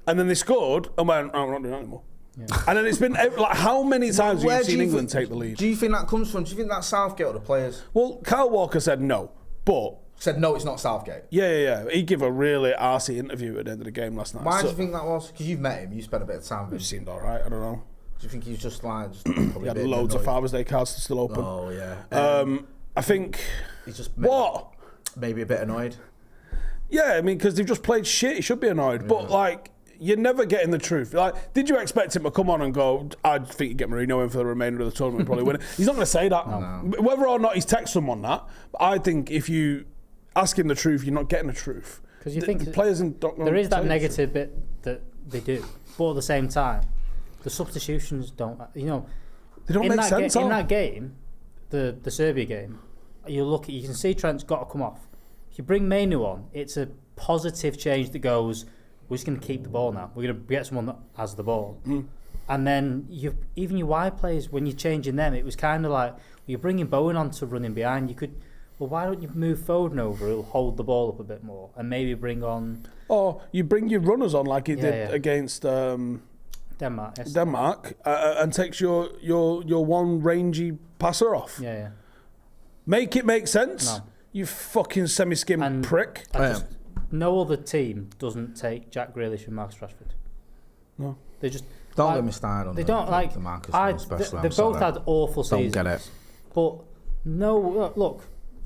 Speaker 2: And then they scored and went, "Oh, we're not doing that anymore." Yeah. And then it's been like, how many times have you seen England take the lead?
Speaker 5: Do you think that comes from? Do you think that's Southgate or the players?
Speaker 2: Well, Kyle Walker said no, but
Speaker 5: said no, it's not Southgate.
Speaker 2: Yeah. He gave a really arsey interview at the end of the game last night.
Speaker 5: Why do you think that was? Because you've met him, you spent a bit of time with him.
Speaker 2: He seemed all right. I don't know.
Speaker 5: Do you think he was just like?
Speaker 2: He had loads of Father's Day cards still open.
Speaker 5: Oh yeah.
Speaker 2: I think
Speaker 5: he's just maybe a bit annoyed.
Speaker 2: Yeah, I mean, because they've just played shit. He should be annoyed, but like. You're never getting the truth. Like, did you expect him to come on and go, I think you get Mourinho in for the remainder of the tournament and probably win it? He's not going to say that. No. Whether or not he's text someone that, I think if you ask him the truth, you're not getting the truth.
Speaker 4: Because you think
Speaker 2: the players don't
Speaker 4: there is that negative bit that they do, but at the same time, the substitutions don't. They don't
Speaker 2: make sense.
Speaker 4: In that game, the Serbia game, you can see Trent's got to come off. If you bring Mainoo on, it's a positive change that goes. We're just going to keep the ball now. We're going to get someone that has the ball. And then even your wide players, when you're changing them, it was kind of like, you're bringing Bowen on to running behind. Why don't you move Foden over? He'll hold the ball up a bit more. And maybe bring on...
Speaker 2: Or you bring your runners on like he did against
Speaker 4: Denmark. Yes.
Speaker 2: Denmark and takes your one rangy passer off.
Speaker 4: Yeah.
Speaker 2: Make it make sense.
Speaker 4: No.
Speaker 2: You fucking semi-skim prick.
Speaker 4: No other team doesn't take Jack Grealish and Marcus Rashford.
Speaker 2: No.
Speaker 4: They just...
Speaker 5: Don't get me started on
Speaker 4: they don't like
Speaker 5: the Marcus one, especially.
Speaker 4: They've both had awful seasons.
Speaker 5: Don't get it.
Speaker 4: But no... Look,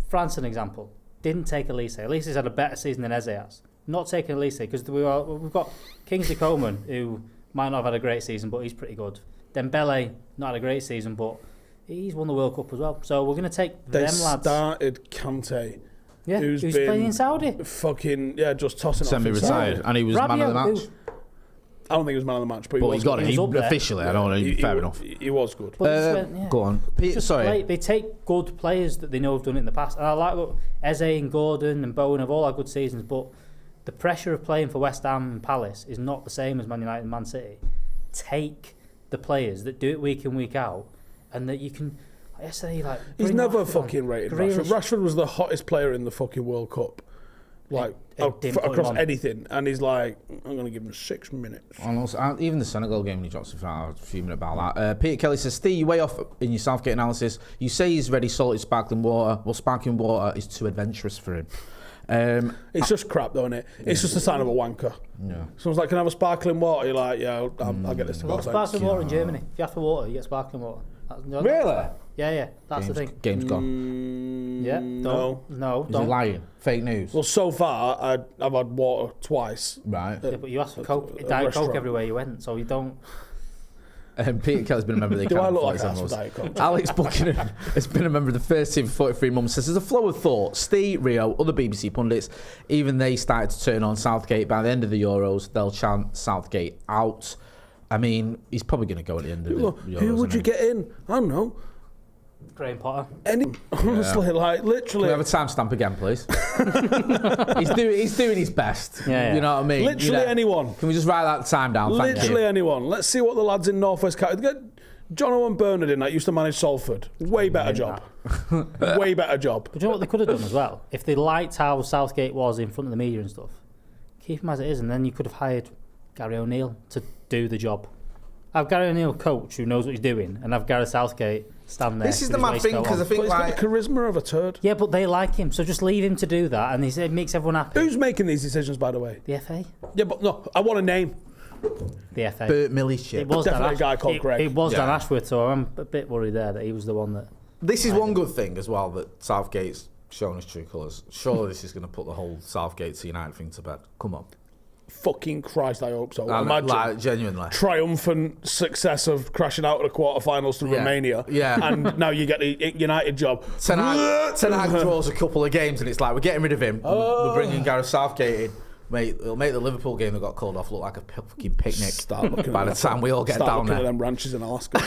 Speaker 4: France, an example, didn't take Elise. Elise's had a better season than Eze has. Not taking Elise, because we've got Kingsley Coman, who might not have had a great season, but he's pretty good. Dembele, not had a great season, but he's won the World Cup as well. So we're going to take them lads.
Speaker 2: They started Kante.
Speaker 4: Yeah, who's playing in Saudi.
Speaker 2: Fucking, just tossing
Speaker 5: semi-retired, and he was man of the match.
Speaker 2: I don't think he was man of the match, but he
Speaker 5: got it officially. I don't know. Fair enough.
Speaker 2: He was good.
Speaker 5: Go on, Peter. Sorry.
Speaker 4: They take good players that they know have done it in the past, and I like Eze and Gordon and Bowen have all had good seasons, but the pressure of playing for West Ham and Palace is not the same as Man United and Man City. Take the players that do it week in, week out, and that you can. He's
Speaker 2: never fucking rated Rashford. Rashford was the hottest player in the fucking World Cup, across anything, and he's like, I'm going to give him 6 minutes.
Speaker 5: And also, even the Senegal game, he drops a few minutes about that. Peter Kelly says, Steve, you're way off in your Southgate analysis. You say he's ready salted sparkling water. Well, sparkling water is too adventurous for him.
Speaker 2: It's just crap, though, isn't it? It's just a sign of a wanker.
Speaker 5: Yeah.
Speaker 2: Someone's like, can I have a sparkling water? You're like, yeah, I'll get this to go.
Speaker 4: Sparkling water in Germany. If you have for water, you get sparkling water.
Speaker 5: Really?
Speaker 4: Yeah, that's the thing.
Speaker 5: Game's gone.
Speaker 4: Yeah,
Speaker 2: no.
Speaker 5: Is he lying? Fake news?
Speaker 2: Well, so far, I've had water twice.
Speaker 5: Right.
Speaker 4: Yeah, but you asked for Coke, Diet Coke everywhere you went, so you don't...
Speaker 5: Peter Kelly's been a member of the
Speaker 2: Do I
Speaker 5: account
Speaker 2: look like
Speaker 5: for
Speaker 2: I asked for Diet Coke?
Speaker 5: Alex Buchanan has been a member of the first team for 43 months. Says, there's a flow of thought. Steve, Rio, other BBC pundits, even they started to turn on Southgate. By the end of the Euros, they'll chant Southgate out. I mean, he's probably going to go at the end of the Euros.
Speaker 2: Who would you get in? I don't know.
Speaker 4: Graham Potter.
Speaker 2: Honestly, like literally.
Speaker 5: Can we have a timestamp again, please? he's doing his best.
Speaker 4: Yeah.
Speaker 5: You know what I mean?
Speaker 2: Literally anyone.
Speaker 5: Can we just write that time down?
Speaker 2: Literally anyone. Let's see what the lads in North West get. John Owen Bernard in that used to manage Salford. Way better job. Way better job.
Speaker 4: But do you know what they could have done as well? If they liked how Southgate was in front of the media and stuff, keep him as it is, and then you could have hired Gary O'Neill to do the job. Have Gary O'Neill coach who knows what he's doing, and have Gareth Southgate stand there.
Speaker 5: This is the mad thing, because I think
Speaker 2: he's got the charisma of a turd.
Speaker 4: Yeah, but they like him, so just leave him to do that, and it makes everyone happy.
Speaker 2: Who's making these decisions, by the way?
Speaker 4: The FA.
Speaker 2: Yeah, but no, I want a name.
Speaker 4: The FA.
Speaker 5: Bert Millie's shit.
Speaker 4: It was
Speaker 2: definitely a guy called Greg.
Speaker 4: It was Dan Ashworth, so I'm a bit worried there that he was the one that...
Speaker 5: This is one good thing as well, that Southgate's shown his true colours. Surely this is going to put the whole Southgate to United thing to bed. Come on.
Speaker 2: Fucking Christ, I hope so.
Speaker 5: Imagine like, genuinely
Speaker 2: triumphant success of crashing out of the quarterfinals to Romania.
Speaker 5: Yeah.
Speaker 2: And now you get the United job.
Speaker 5: Ten Hag draws a couple of games and it's like, we're getting rid of him. We're bringing Gareth Southgate in. Mate, it'll make the Liverpool game that got called off look like a fucking picnic by the time we all get down there.
Speaker 2: Start looking at them ranches in Alaska.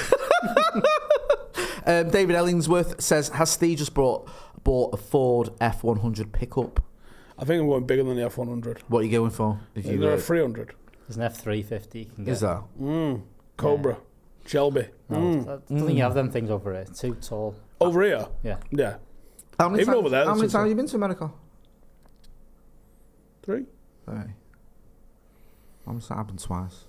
Speaker 5: David Ellingsworth says, has Steve just bought a Ford F100 pickup?
Speaker 2: I think I'm going bigger than the F100.
Speaker 5: What are you going for?
Speaker 2: Is there a 300?
Speaker 4: There's an F350 you can get.
Speaker 5: Is there?
Speaker 2: Cobra. Shelby.
Speaker 4: No, I don't think you have them things over here. Too tall.
Speaker 2: Over here?
Speaker 4: Yeah.
Speaker 2: Yeah.
Speaker 5: How many
Speaker 2: Even
Speaker 5: times,
Speaker 2: over there,
Speaker 5: how many
Speaker 2: that's
Speaker 5: times have you been to America?
Speaker 2: 3.
Speaker 5: Hey. I've been twice.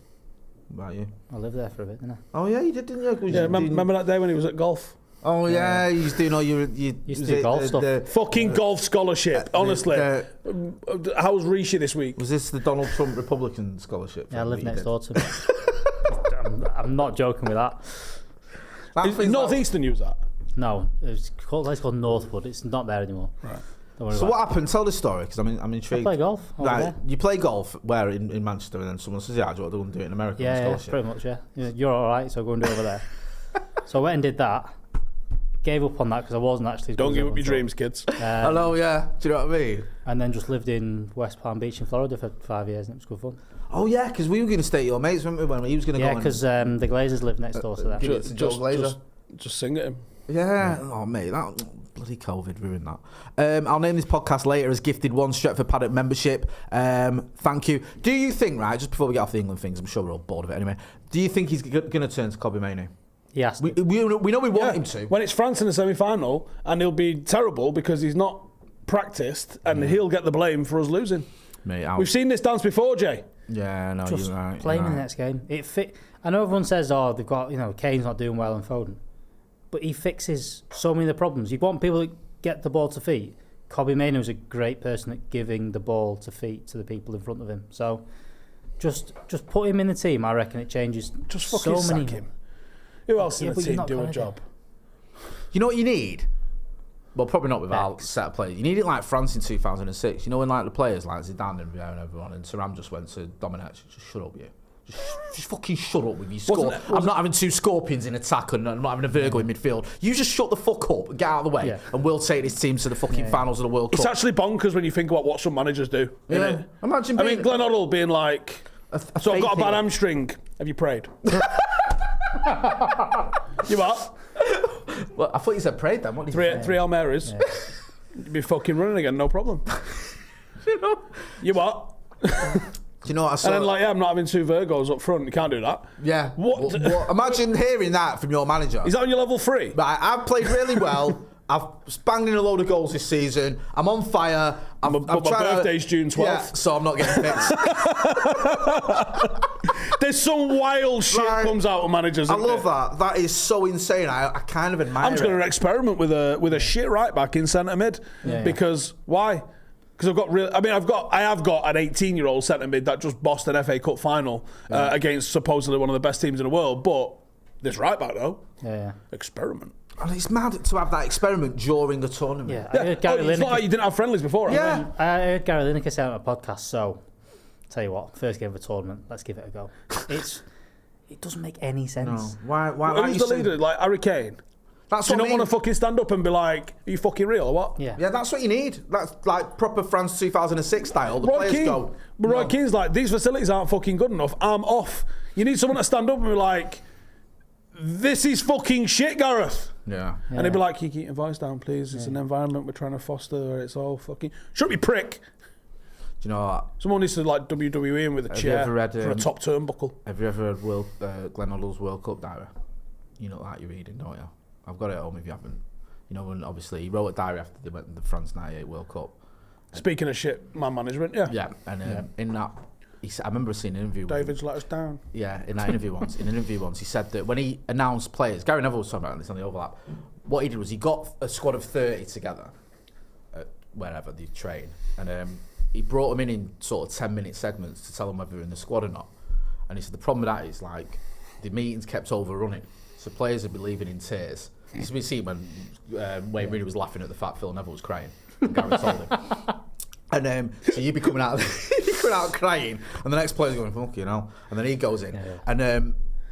Speaker 5: What about you?
Speaker 4: I lived there for a bit, didn't I?
Speaker 5: Oh yeah, you did, didn't you?
Speaker 2: Yeah, remember that day when he was at golf?
Speaker 5: Oh yeah, you used to do all your
Speaker 4: Used to do golf stuff.
Speaker 2: Fucking golf scholarship, honestly. How was Rishi this week?
Speaker 5: Was this the Donald Trump Republican scholarship?
Speaker 4: Yeah, I live next door to him. I'm not joking with that.
Speaker 2: Is Northeastern use that?
Speaker 4: No, it's called Northwood. It's not there anymore.
Speaker 2: Right.
Speaker 5: So what happened? Tell the story, because I'm intrigued.
Speaker 4: I play golf.
Speaker 5: Right, you play golf where in Manchester, and then someone says, "Yeah, do you want to go and do it in America?"
Speaker 4: Yeah, pretty much. Yeah, you're all right. So go and do it over there. So I went and did that. Gave up on that because I wasn't actually.
Speaker 2: Don't give up your dreams, kids.
Speaker 5: Hello, yeah. Do you know what I mean?
Speaker 4: And then just lived in West Palm Beach in Florida for 5 years, and it was good fun.
Speaker 5: Oh yeah, because we were going to stay at your mates, weren't we? When he was going to go.
Speaker 4: Yeah, because the Glazers live next door to them.
Speaker 2: Just sing at him.
Speaker 5: Yeah. Oh mate, that bloody COVID ruined that. I'll name this podcast later as Gifted One Stretford Paddock membership. Thank you. Do you think, right, just before we get off the England things, I'm sure we're all bored of it anyway. Do you think he's going to turn to Kobbie Mainoo?
Speaker 4: Yes.
Speaker 5: We know we want him to.
Speaker 2: When it's France in the semi-final, and he'll be terrible because he's not practiced, and he'll get the blame for us losing.
Speaker 5: Mate,
Speaker 2: we've seen this dance before, Jay.
Speaker 5: Yeah, no,
Speaker 4: just
Speaker 5: you're right.
Speaker 4: playing in the next game. It fit. I know everyone says, "Oh, they've got Kane's not doing well and Foden," but he fixes so many of the problems. You want people to get the ball to feet. Kobbie Mainoo is a great person at giving the ball to feet to the people in front of him. So just put him in the team. I reckon it changes.
Speaker 2: Just fucking sack him. Who else in the team do a job?
Speaker 5: You know what you need? Well, probably not with our set of players. You need it like France in 2006. You know when like the players like Zidane and Vieira and everyone, and Thuram just went to Domenech. Just shut up, you. Just fucking shut up with your score. I'm not having 2 scorpions in attack and I'm not having a Virgo in midfield. You just shut the fuck up and get out of the way, and we'll take this team to the fucking finals of the World Cup.
Speaker 2: It's actually bonkers when you think about what some managers do.
Speaker 5: Yeah. Imagine.
Speaker 2: I mean, Glenn Hoddle being like, "So I've got a bad hamstring. Have you prayed?" You what?
Speaker 5: Well, I thought you said prayed then. What did you say?
Speaker 2: 3 Hail Marys. Yeah. You'd be fucking running again, no problem. You what?
Speaker 5: Do you know what I saw?
Speaker 2: And then I'm not having 2 Virgos up front. You can't do that.
Speaker 5: Yeah.
Speaker 2: What?
Speaker 5: Imagine hearing that from your manager.
Speaker 2: Is that on your level 3?
Speaker 5: Right, I've played really well. I've banged in a load of goals this season. I'm on fire.
Speaker 2: My birthday's June 12th.
Speaker 5: Yeah, so I'm not getting fixed.
Speaker 2: There's some wild shit comes out of managers.
Speaker 5: I love that. That is so insane. I kind of admire it.
Speaker 2: I'm just going to experiment with a shit right back in centre mid. Because why? Because I have got an 18-year-old centre mid that just bossed an FA Cup final against supposedly one of the best teams in the world. But this right back though, experiment.
Speaker 5: And it's mad to have that experiment during the tournament.
Speaker 4: Yeah, I heard Gary
Speaker 2: it's not like you didn't have friendlies before.
Speaker 5: Yeah,
Speaker 4: I heard Gary Lineker say on a podcast. So, tell you what, first game of a tournament, let's give it a go. It doesn't make any sense.
Speaker 5: No. Why?
Speaker 2: Who's the leader? Like Harry Kane.
Speaker 5: That's
Speaker 2: Do you
Speaker 5: what
Speaker 2: not want to fucking stand up and be like, "Are you fucking real or what?"
Speaker 4: Yeah,
Speaker 5: that's what you need. That's like proper France 2006 style. The players go.
Speaker 2: But Roy Keane's like, "These facilities aren't fucking good enough. I'm off." You need someone to stand up and be like, "This is fucking shit, Gareth."
Speaker 5: Yeah.
Speaker 2: And they'd be like, "Can you keep your voice down, please? It's an environment we're trying to foster where it's all fucking... Shut up, you prick."
Speaker 5: Do you know what?
Speaker 2: Someone needs to like WWE him with a chair for a top turnbuckle.
Speaker 5: Have you ever read Glenn Hoddle's World Cup diary? You know that you're reading, don't you? I've got it at home if you haven't. You know, when obviously he wrote a diary after they went to the France 98 World Cup.
Speaker 2: Speaking of shit, man management,
Speaker 5: Yeah, and in that... I remember seeing an interview.
Speaker 2: David's let us down.
Speaker 5: Yeah, in an interview once, he said that when he announced players, Gary Neville was talking about this on the overlap. What he did was he got a squad of 30 together, wherever they train, and he brought them in sort of 10-minute segments to tell them whether they're in the squad or not. And he said the problem with that is like the meetings kept overrunning, so players would be leaving in tears. This we see when Wayne Rooney was laughing at the fact Phil Neville was crying. Gary told him. And so you'd be coming out crying, and the next player's going, "Fuck you know," and then he goes in, and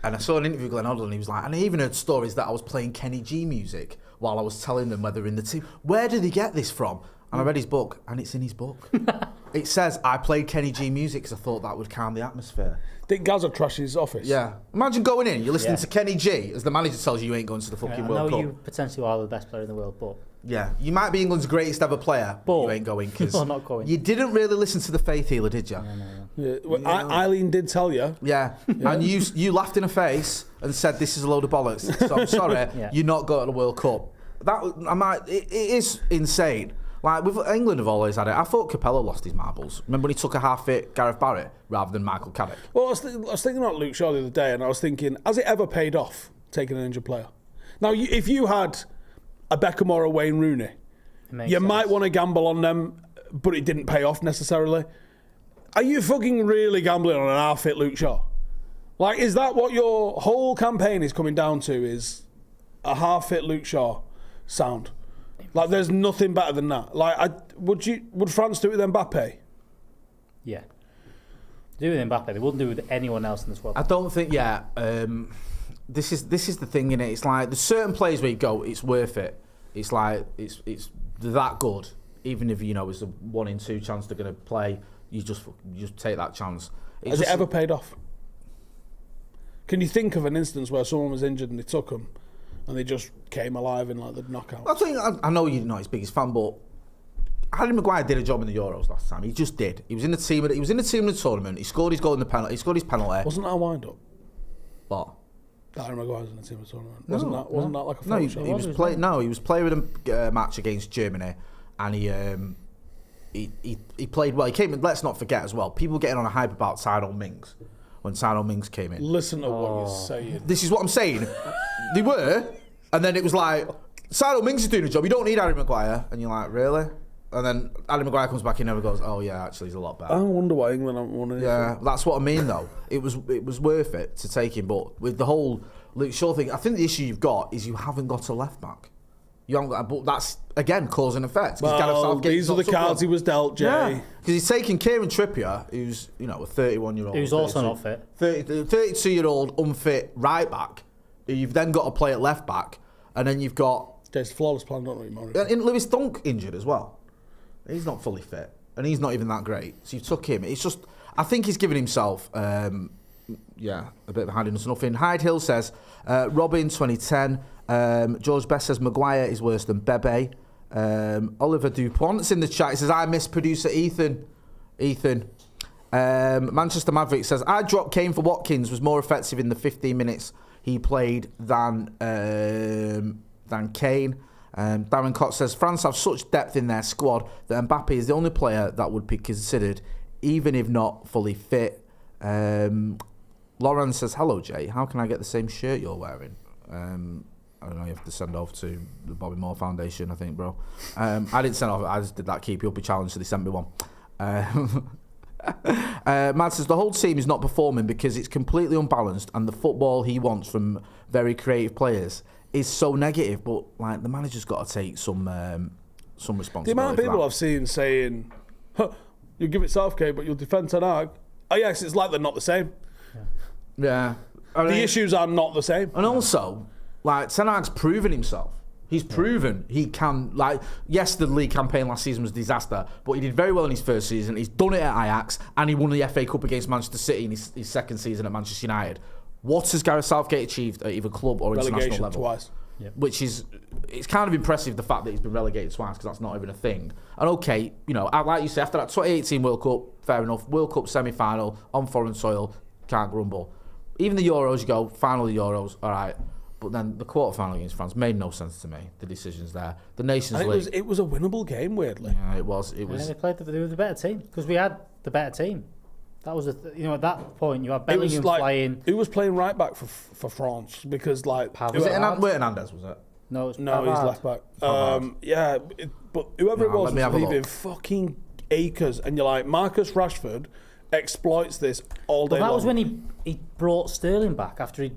Speaker 5: I saw an interview with Glenn Hoddle, and he was like, and I even heard stories that I was playing Kenny G music while I was telling them whether in the team. Where did he get this from? And I read his book, and it's in his book. It says I played Kenny G music because I thought that would calm the atmosphere.
Speaker 2: Did Gaza trash his office?
Speaker 5: Yeah. Imagine going in, you're listening to Kenny G as the manager tells you ain't going to the fucking World Cup.
Speaker 4: I know you potentially are the best player in the world, but...
Speaker 5: Yeah, you might be England's greatest ever player, but you ain't going because
Speaker 4: I'm not going.
Speaker 5: You didn't really listen to the faith healer, did you?
Speaker 4: No.
Speaker 2: Yeah. Well, Eileen did tell you.
Speaker 5: Yeah. And you laughed in her face and said this is a load of bollocks. So I'm sorry, you're not going to the World Cup. It is insane. Like, with England have always had it. I thought Capello lost his marbles. Remember when he took a half-fit Gareth Barrett rather than Michael Paddock?
Speaker 2: Well, I was thinking about Luke Shaw the other day, and I was thinking, has it ever paid off taking an injured player? Now, if you had a Beckham or a Wayne Rooney, you might want to gamble on them, but it didn't pay off necessarily. Are you fucking really gambling on an half-fit Luke Shaw? Like, is that what your whole campaign is coming down to, is a half-fit Luke Shaw sound? Like, there's nothing better than that. Like, would France do it with Mbappe?
Speaker 4: Yeah. Do it with Mbappe. They wouldn't do it with anyone else in this world.
Speaker 5: I don't think. Yeah. This is the thing, innit? It's like there's certain players where you go, it's worth it. It's like it's that good. Even if it's a 1 in 2 chance they're going to play, you just take that chance.
Speaker 2: Has it ever paid off? Can you think of an instance where someone was injured and they took them? And they just came alive in like the knockout.
Speaker 5: I know you're not his biggest fan, but Harry Maguire did a job in the Euros last time. He just did. He was in the team. He was in the team in the tournament. He scored his goal in the penalty. He scored his penalty.
Speaker 2: Wasn't that a wind up?
Speaker 5: What?
Speaker 2: Harry Maguire was in the team in the tournament. Wasn't that like a
Speaker 5: no?
Speaker 2: shot?
Speaker 5: He was playing with a match against Germany, and he played well. He came in. Let's not forget as well. People getting on a hype about Tyrone Mings when Tyrone Mings came in.
Speaker 2: Listen to what you're saying.
Speaker 5: This is what I'm saying. They were, and then it was like, Tyrone Mings is doing a job. You don't need Harry Maguire. And you're like, really? And then Harry Maguire comes back in and goes, oh yeah, actually he's a lot better.
Speaker 2: I wonder why England haven't won anything.
Speaker 5: Yeah, that's what I mean though. It was worth it to take him, but with the whole Luke Shaw thing, I think the issue you've got is you haven't got a left back. You haven't got, but that's again cause and effect.
Speaker 2: Well, these are the cards he was dealt, Jay.
Speaker 5: Yeah, because he's taking Kieran Trippier, who's a 31-year-old,
Speaker 4: who's also not fit,
Speaker 5: 32-year-old unfit right back. You've then got to play at left back, and then you've got
Speaker 2: there's flawless plan, don't we,
Speaker 5: and Lewis Dunk injured as well. He's not fully fit, and he's not even that great. So you took him. It's just, I think he's given himself, a bit of a hand in nothing. Hyde Hill says, Robin 2010. George Best says Maguire is worse than Bebe. Oliver Dupont's in the chat. He says, I miss producer Ethan. Manchester Maverick says, I dropped Kane for Watkins was more effective in the 15 minutes he played than Kane. Darren Cott says, France have such depth in their squad that Mbappe is the only player that would be considered, even if not fully fit. Lauren says, hello, Jay. How can I get the same shirt you're wearing? I don't know, you have to send off to the Bobby Moore Foundation, I think, bro. I didn't send off, I just did that Keep You Up challenge, so they sent me one. Matt says, the whole team is not performing because it's completely unbalanced and the football he wants from very creative players is so negative, but like the manager's got to take some responsibility.
Speaker 2: The amount of people I've seen saying, you give it Southgate, but you'll defend Ten Hag. Oh yes, it's like they're not the same.
Speaker 5: Yeah. I mean,
Speaker 2: the issues are not the same.
Speaker 5: And also, like, Ten Hag's proven himself. He's proven he can, like, yes, the league campaign last season was a disaster, but he did very well in his first season. He's done it at Ajax, and he won the FA Cup against Manchester City in his second season at Manchester United. What has Gareth Southgate achieved at either club or international level?
Speaker 2: Twice.
Speaker 4: Yep.
Speaker 5: Which is, it's kind of impressive, the fact that he's been relegated twice, because that's not even a thing. And okay, like you say, after that 2018 World Cup, fair enough, World Cup semi-final, on foreign soil, can't grumble. Even the Euros, you go, final of the Euros, all right. But then the quarter-final against France made no sense to me, the decisions there. The Nations League.
Speaker 2: It was a winnable game, weirdly.
Speaker 5: Yeah, it was.
Speaker 4: They were the better team, because we had the better team. That was, at that point, you had Bellingham playing.
Speaker 2: Who was playing right back for France? Because, like...
Speaker 5: Was it Hernandez, was it?
Speaker 2: No, he's left back. But whoever it was leaving fucking acres. And you're like, Marcus Rashford exploits this all day long.
Speaker 4: That was when he brought Sterling back after he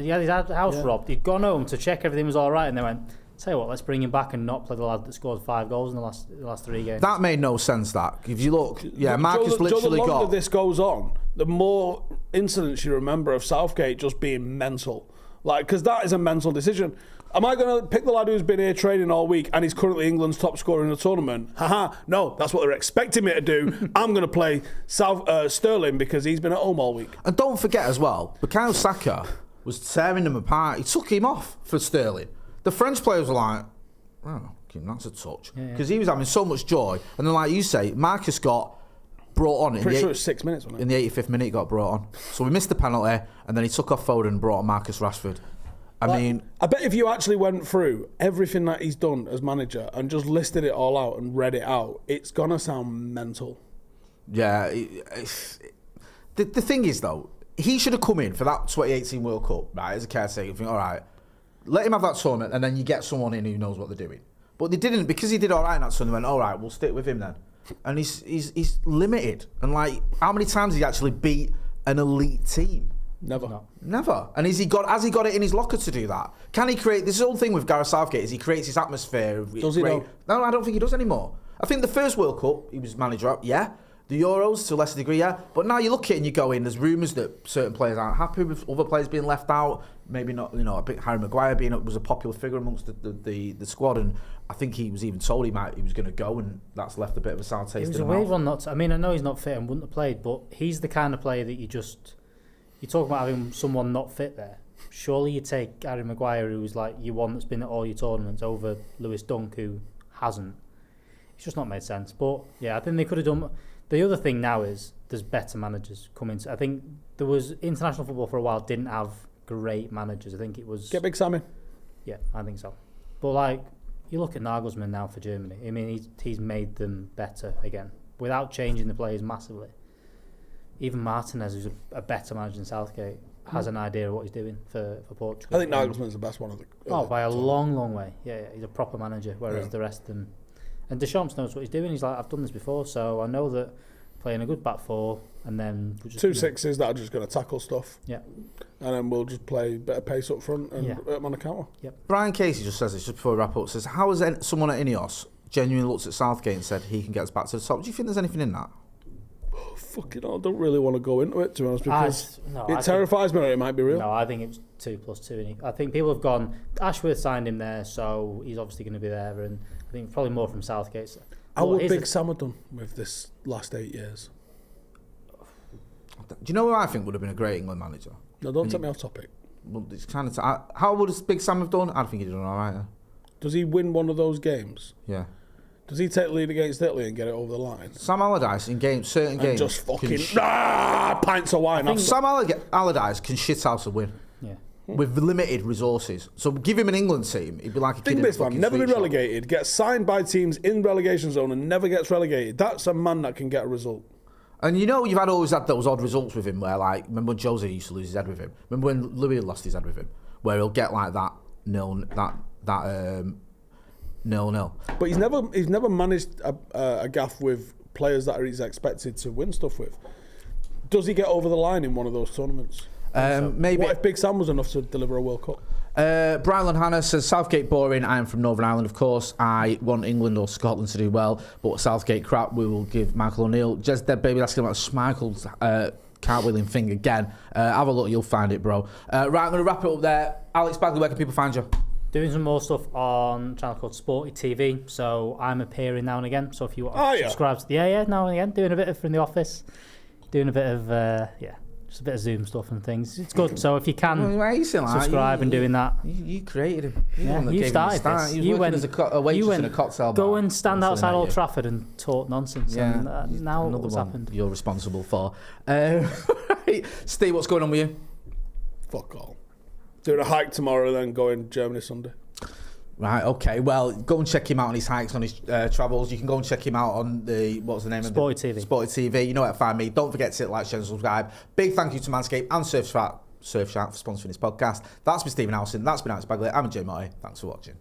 Speaker 4: had his house robbed. He'd gone home to check everything was all right, and they went, tell you what, let's bring him back and not play the lad that scored 5 goals in the last 3 games.
Speaker 5: That made no sense, that. If you look, Marcus literally got...
Speaker 2: The longer this goes on, the more incidents you remember of Southgate just being mental. Like, because that is a mental decision. Am I going to pick the lad who's been here training all week and he's currently England's top scorer in the tournament? Haha, no, that's what they're expecting me to do. I'm going to play Sterling because he's been at home all week.
Speaker 5: And don't forget as well, Bukayo Saka was tearing them apart. He took him off for Sterling. The French players were like, oh, that's a touch. Because he was having so much joy. And then, like you say, Marcus got brought on.
Speaker 2: Pretty sure it was 6 minutes, wasn't it?
Speaker 5: In the 85th minute, he got brought on. So we missed the penalty, and then he took off Foden and brought on Marcus Rashford. I mean,
Speaker 2: I bet if you actually went through everything that he's done as manager and just listed it all out and read it out, it's gonna sound mental.
Speaker 5: Yeah. The thing is, though, he should have come in for that 2018 World Cup, right, as a caretaker. Think, all right, let him have that tournament, and then you get someone in who knows what they're doing. But they didn't, because he did all right in that tournament. All right, we'll stick with him then. And he's limited. And like, how many times has he actually beat an elite team? Never. And has he got it in his locker to do that? Can he create this whole thing with Gareth Southgate? Is he creates his atmosphere?
Speaker 2: Does he know?
Speaker 5: No, I don't think he does anymore. I think the first World Cup he was manager up, yeah. The Euros to a lesser degree, yeah. But now you look at it and you go in. There's rumours that certain players aren't happy with other players being left out. Maybe not. You know, I think Harry Maguire was a popular figure amongst the squad, and I think he was even told he was going to go, and that's left a bit of a sour taste.
Speaker 4: It was a weird one not to. I mean, I know he's not fit and wouldn't have played, but he's the kind of player that you talk about having someone not fit there. Surely you take Harry Maguire, who's like your one that's been at all your tournaments, over Lewis Dunk, who hasn't. It's just not made sense. But yeah, I think they could have done. The other thing now is there's better managers coming. I think there was international football for a while didn't have great managers. I think it was
Speaker 2: Get Big Sammy.
Speaker 4: Yeah, I think so. But like you look at Nagelsmann now for Germany. I mean, he's made them better again without changing the players massively. Even Martinez, who's a better manager than Southgate, has an idea of what he's doing for Portugal.
Speaker 2: I think Nagelsmann's the best one of the.
Speaker 4: By a long way. Yeah, he's a proper manager, whereas the rest of them. And Deschamps knows what he's doing. He's like, I've done this before, so I know that playing a good back four and then...
Speaker 2: Two sixes that are just going to tackle stuff.
Speaker 4: Yeah.
Speaker 2: And then we'll just play a bit of pace up front and hurt them on the counter.
Speaker 4: Yep.
Speaker 5: Brian Casey just says this, just before we wrap up, says, how has someone at Ineos genuinely looked at Southgate and said he can get us back to the top? Do you think there's anything in that?
Speaker 2: Oh, fucking hell, I don't really want to go into it, to be honest, because it terrifies me that it might be real.
Speaker 4: No, I think it's 2+2. I think people have gone, Ashworth signed him there, so he's obviously going to be there, and I think probably more from Southgate.
Speaker 2: How would Big Sam have done with this last 8 years?
Speaker 5: Do you know who I think would have been a great England manager?
Speaker 2: No, don't take me off topic.
Speaker 5: Well, it's kind of how would Big Sam have done? I think he'd have done all right.
Speaker 2: Does he win one of those games?
Speaker 5: Yeah.
Speaker 2: Does he take the lead against Italy and get it over the line?
Speaker 5: Sam Allardyce in certain games...
Speaker 2: just fucking... pints of wine.
Speaker 5: Sam Allardyce can shit out a win.
Speaker 4: Yeah.
Speaker 5: With limited resources. So give him an England team, he'd be like a kid in a fucking
Speaker 2: never
Speaker 5: sweet
Speaker 2: been relegated, gets signed by teams in relegation zone and never gets relegated. That's a man that can get a result.
Speaker 5: And you know, you've always had those odd results with him where, like, remember when Jose used to lose his head with him? Remember when Louis lost his head with him? Where he'll get like that nil.
Speaker 2: But he's never managed a gaff with players that he's expected to win stuff with. Does he get over the line in one of those tournaments?
Speaker 5: Maybe.
Speaker 2: What if Big Sam was enough to deliver a World Cup?
Speaker 5: Brian Hannah says, Southgate boring. I am from Northern Ireland, of course. I want England or Scotland to do well, but Southgate crap. We will give Michael O'Neill. Just Dead Baby asking about Schmeichel's cartwheeling thing again. Have a look, you'll find it, bro. Right, I'm going to wrap it up there. Alex Bagley, where can people find you?
Speaker 4: Doing some more stuff on a channel called Sporty TV, so I'm appearing now and again. So if you want to subscribe to now and again, doing a bit of from the office, doing a bit of just a bit of Zoom stuff and things. It's good. So if you can subscribe and doing that,
Speaker 5: you created him.
Speaker 4: You started this.
Speaker 5: You went as a waitress in a cocktail bar.
Speaker 4: Go and stand outside Old Trafford and talk nonsense.
Speaker 5: Yeah,
Speaker 4: and now
Speaker 5: another
Speaker 4: what's
Speaker 5: one
Speaker 4: happened?
Speaker 5: You're responsible for. Steve, what's going on with you?
Speaker 2: Fuck all. Doing a hike tomorrow, then going Germany Sunday.
Speaker 5: Right, okay. Well, go and check him out on his hikes, on his travels. You can go and check him out on what's the name of
Speaker 4: Sporty TV.
Speaker 5: Sporty TV. You know where to find me. Don't forget to like, share, and subscribe. Big thank you to Manscaped and Surfshark for sponsoring this podcast. That's been Stephen Howson. That's been Alex Bagley. I'm Jay Motti. Thanks for watching.